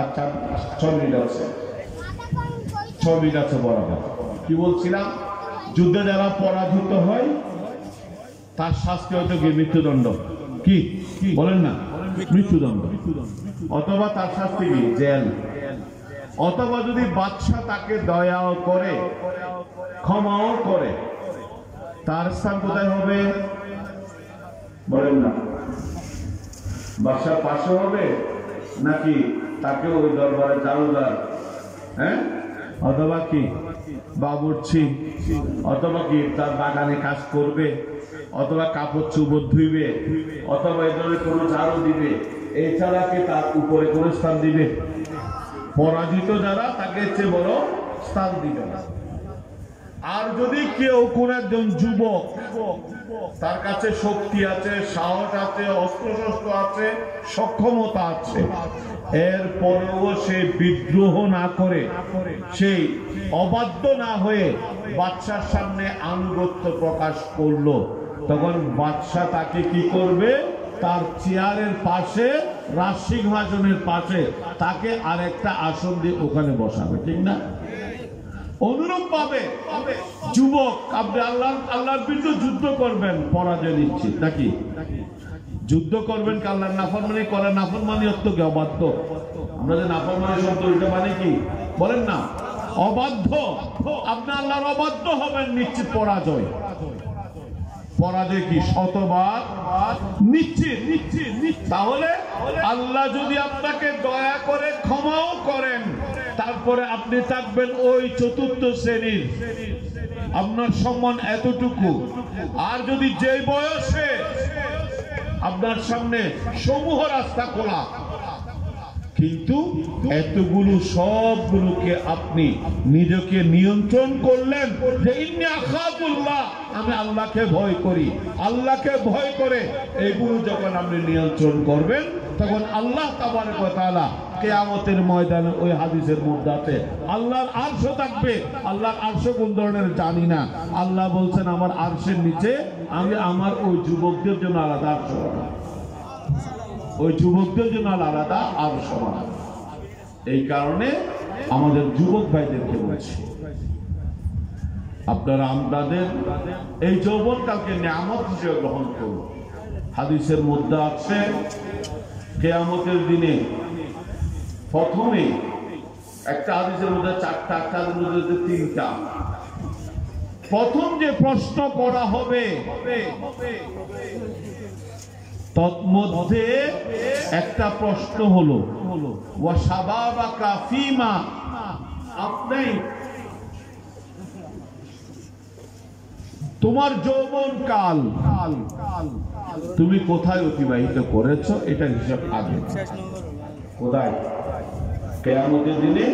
আচ্ছা 6 মিনিট আছে, 6 মিনিট আছে বরাবর। কি বলছিলাম? যুদ্ধে যারা পরাজিত হয় তার শাস্তি হয়তো কি মৃত্যুদণ্ড, কি বলেন না, মৃত্যুদণ্ড, অথবা তার শাস্তি কি জেল, অথবা যদি বাদশা তাকে দয়াও করে, ক্ষমাও করে, তার স্থান কোথায় হবে বলেন না? বাদশার পাশে হবে নাকি তাকে ওই দরবারে চালুদার, হ্যাঁ, অথবা কি বাবুর্চি, অথবা কি তার বাগানে কাজ করবে, অথবা কাপড় চোপড় ধুইবে, অথবা এই ধরনের কোনো ঝাড়ু দিবে, এছাড়া কি তার উপরে কোনো স্থান দিবে? পরাজিত যারা তাকে চেয়ে বড় স্থান দিবে না। আর যদি কেউ কোন একজন যুবক, তার কাছে শক্তি আছে, সাহস আছে, অস্ত্রশস্ত্র আছে, সক্ষমতা আছে, এরপরেও সে বিদ্রোহ না করে, সেই অবাধ্য না হয়ে বাদশার সামনে আনুগত্য প্রকাশ করলো, তখন বাদশা তাকে কি করবে? তার চেয়ারের পাশে, রাজসিংহাসনের পাশে তাকে আরেকটা আসন দিয়ে ওখানে বসাবে, ঠিক না? অনুরূপ ভাবে যুবক, আপনি আল্লাহর বিরুদ্ধে যুদ্ধ করবেন, পরাজয় নিশ্চিত নাকি? যুদ্ধ করবেন কি আল্লাহর নাফরমানি করা? নাফরমানি অর্থ কি? অবাধ্য। আমরা যে নাফরমানি শব্দ, এটা মানে কি বলেন না? অবাধ্য। আপনি আল্লাহর অবাধ্য হবেন, নিশ্চিত পরাজয়। পরাজয় কি? শতবার নিশ্চিত। তাহলে আল্লাহ যদি আপনাকে দয়া করে ক্ষমাও করেন, তারপরে আপনি থাকবেন ওই চতুর্থ শ্রেণীর, আপনার সম্মান এতটুকু। আর যদি যে বয়সে আপনার সামনে সমূহ রাস্তা খোলা, কিন্তু এতগুলো সবগুলোকে আপনি নিজেকে নিয়ন্ত্রণ করলেন যে ইন্নী আখাফুল্লাহ, আমি আল্লাহকে ভয় করি, আল্লাহকে ভয় করে এগুলো যখন আপনি নিয়ন্ত্রণ করবেন, তখন আল্লাহ তাবারক ওয়া তাআলা কিয়ামতের ময়দানে, ওই হাদিসের মধ্যে আছে, আল্লাহর আরশ থাকবে। আল্লাহর আরশ কোন ধরনের জানি না, আল্লাহ বলছেন আমার আরশের নিচে আমি আমার ওই যুবকদের জন্য আলাদা আরশ বানাবো, ওই যুবকদের জন্য আলাদা আরশ বানাবো। এই কারণে আমাদের যুবক ভাইদেরকে বলছি, আপনারা আমাদের এই যৌবনকালকে নিয়ামত হিসেবে গ্রহণ করুন। হাদিসের মধ্যে আছে কিয়ামতের দিনে প্রথমে একটা হাদিসের মধ্যে 4টা, একটা হাদিসের মধ্যে 3টা। প্রথম যে প্রশ্ন করা হবে, তন্মধ্যে একটা প্রশ্ন হলো ওয়া শাবাবাকা ফীমা, আপনি তোমার যৌবন কাল তুমি কোথায় অতিবাহিত করেছো, এটার হিসাব আগে। কোথায়? কিয়ামতের দিনে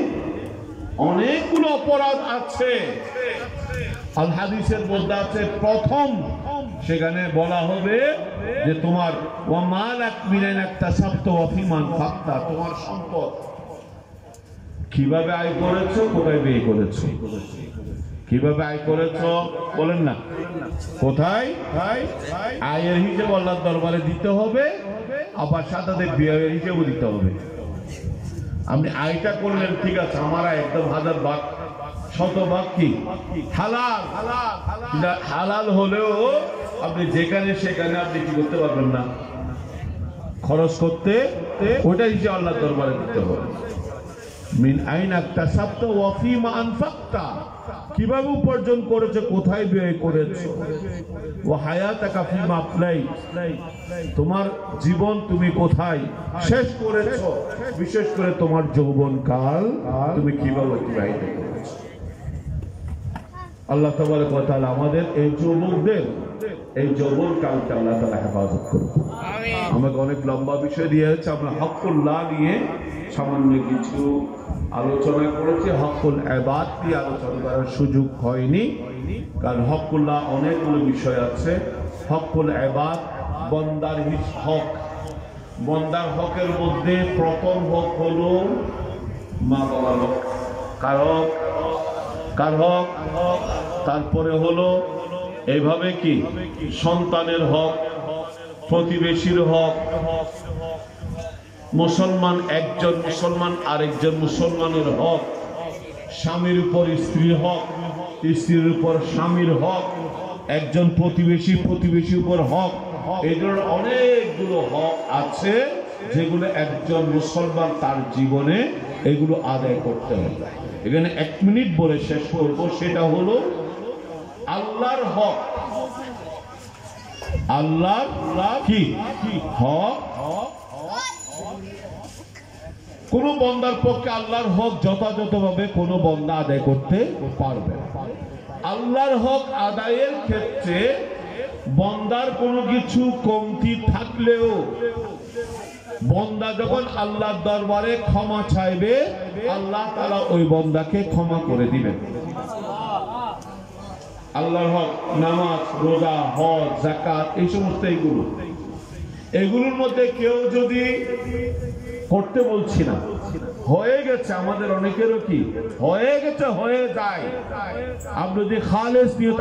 অনেকগুলো অপরাধ আছে, আল হাদিসের মধ্যে আছে প্রথম, সেখানে বলা হবে যে তোমার ওয়া মালাক মিনাইনাক তাসাবতা ওয়া ফিমান ফাকতা, তোমার সম্পদ কিভাবে আয় করেছো, কোথায় ব্যয় করেছো, কিভাবে আয় করেছো বলেন না, কোথায় আয়ের হিসেব আল্লাহর দরবারে দিতে হবে, আবার সাথে ব্যয়ের হিসেবও দিতে হবে। আপনি আয়টা করলেন, ঠিক আছে, আমার আয় একদম 1000 ভাগ, 100 ভাগ কি হালাল, হালাল হলেও আপনি যেখানে সেখানে আপনি কি করতে পারবেন না, খরচ করতে, ওইটা হিসেবে আল্লাহর দরবারে দিতে হবে। মিন আইনা ইকতাসাবতা ওয়া ফীমা আনফাকতা, কিভাবে উপার্জন করেছো, কোথায় ব্যয় করেছো। ওয়া হায়াতাকা ফীমা আফনাইত, তোমার জীবন তুমি কোথায় শেষ করেছো, বিশেষ করে তোমার যৌবনকাল তুমি কিভাবে অতিবাহিত করেছো। আল্লাহ তাবারক ওয়া তাআলা আমাদের এই যুবকদের এই যৌবনকালকে আল্লাহ তাআলা হেফাজত করুন। আমাকে অনেক লম্বা বিষয় দিয়েছে, আমরা হকুল্লাহ নিয়ে সামান্য কিছু আলোচনা করেছি। হকুল ইবাদ নিয়ে আলোচনা করার সুযোগ হয়নি, কারণ হকুল্লাহ অনেকগুলো বিষয় আছে। হকুল ইবাদ বন্দার হক, বন্দার হকের মধ্যে প্রথম হক হলো মা বাবার হক, কার হক, তারপরে হলো এইভাবে কি সন্তানের হক, প্রতিবেশীর হক, মুসলমান একজন মুসলমান আরেকজন মুসলমানের হক, স্বামীর উপর স্ত্রীর হক, স্ত্রীর উপর স্বামীর হক, একজন প্রতিবেশীর উপর হক। এই ধরনের অনেকগুলো হক আছে যেগুলো একজন মুসলমান তার জীবনে এগুলো আদায় করতে হবে। এখানে 1 মিনিট বলে শেষ করব, সেটা হলো আল্লাহর হক। আল্লাহর কি হক? কোন বন্দার পক্ষে আল্লাহর হক যথাযথভাবে কোন বন্দা আদায় করতে পারবে না। আল্লাহর হক আদায়ের ক্ষেত্রে বন্দার কোনো কিছু কমতি থাকলেও বন্দা যখন আল্লাহর দরবারে ক্ষমা চাইবে, আল্লাহ তাআলা ওই বন্দাকে ক্ষমা করে দিবেন। আল্লাহর হক নামাজ, রোজা, হজ, যাকাত, এই সমস্ত এগুলোর মধ্যে কেউ যদি করতে বলছি না, হয়ে গেছে, আমাদের অনেকেরও কি হয়ে গেছে, হয়ে যায়, আপনি যদি খালেস নিয়ত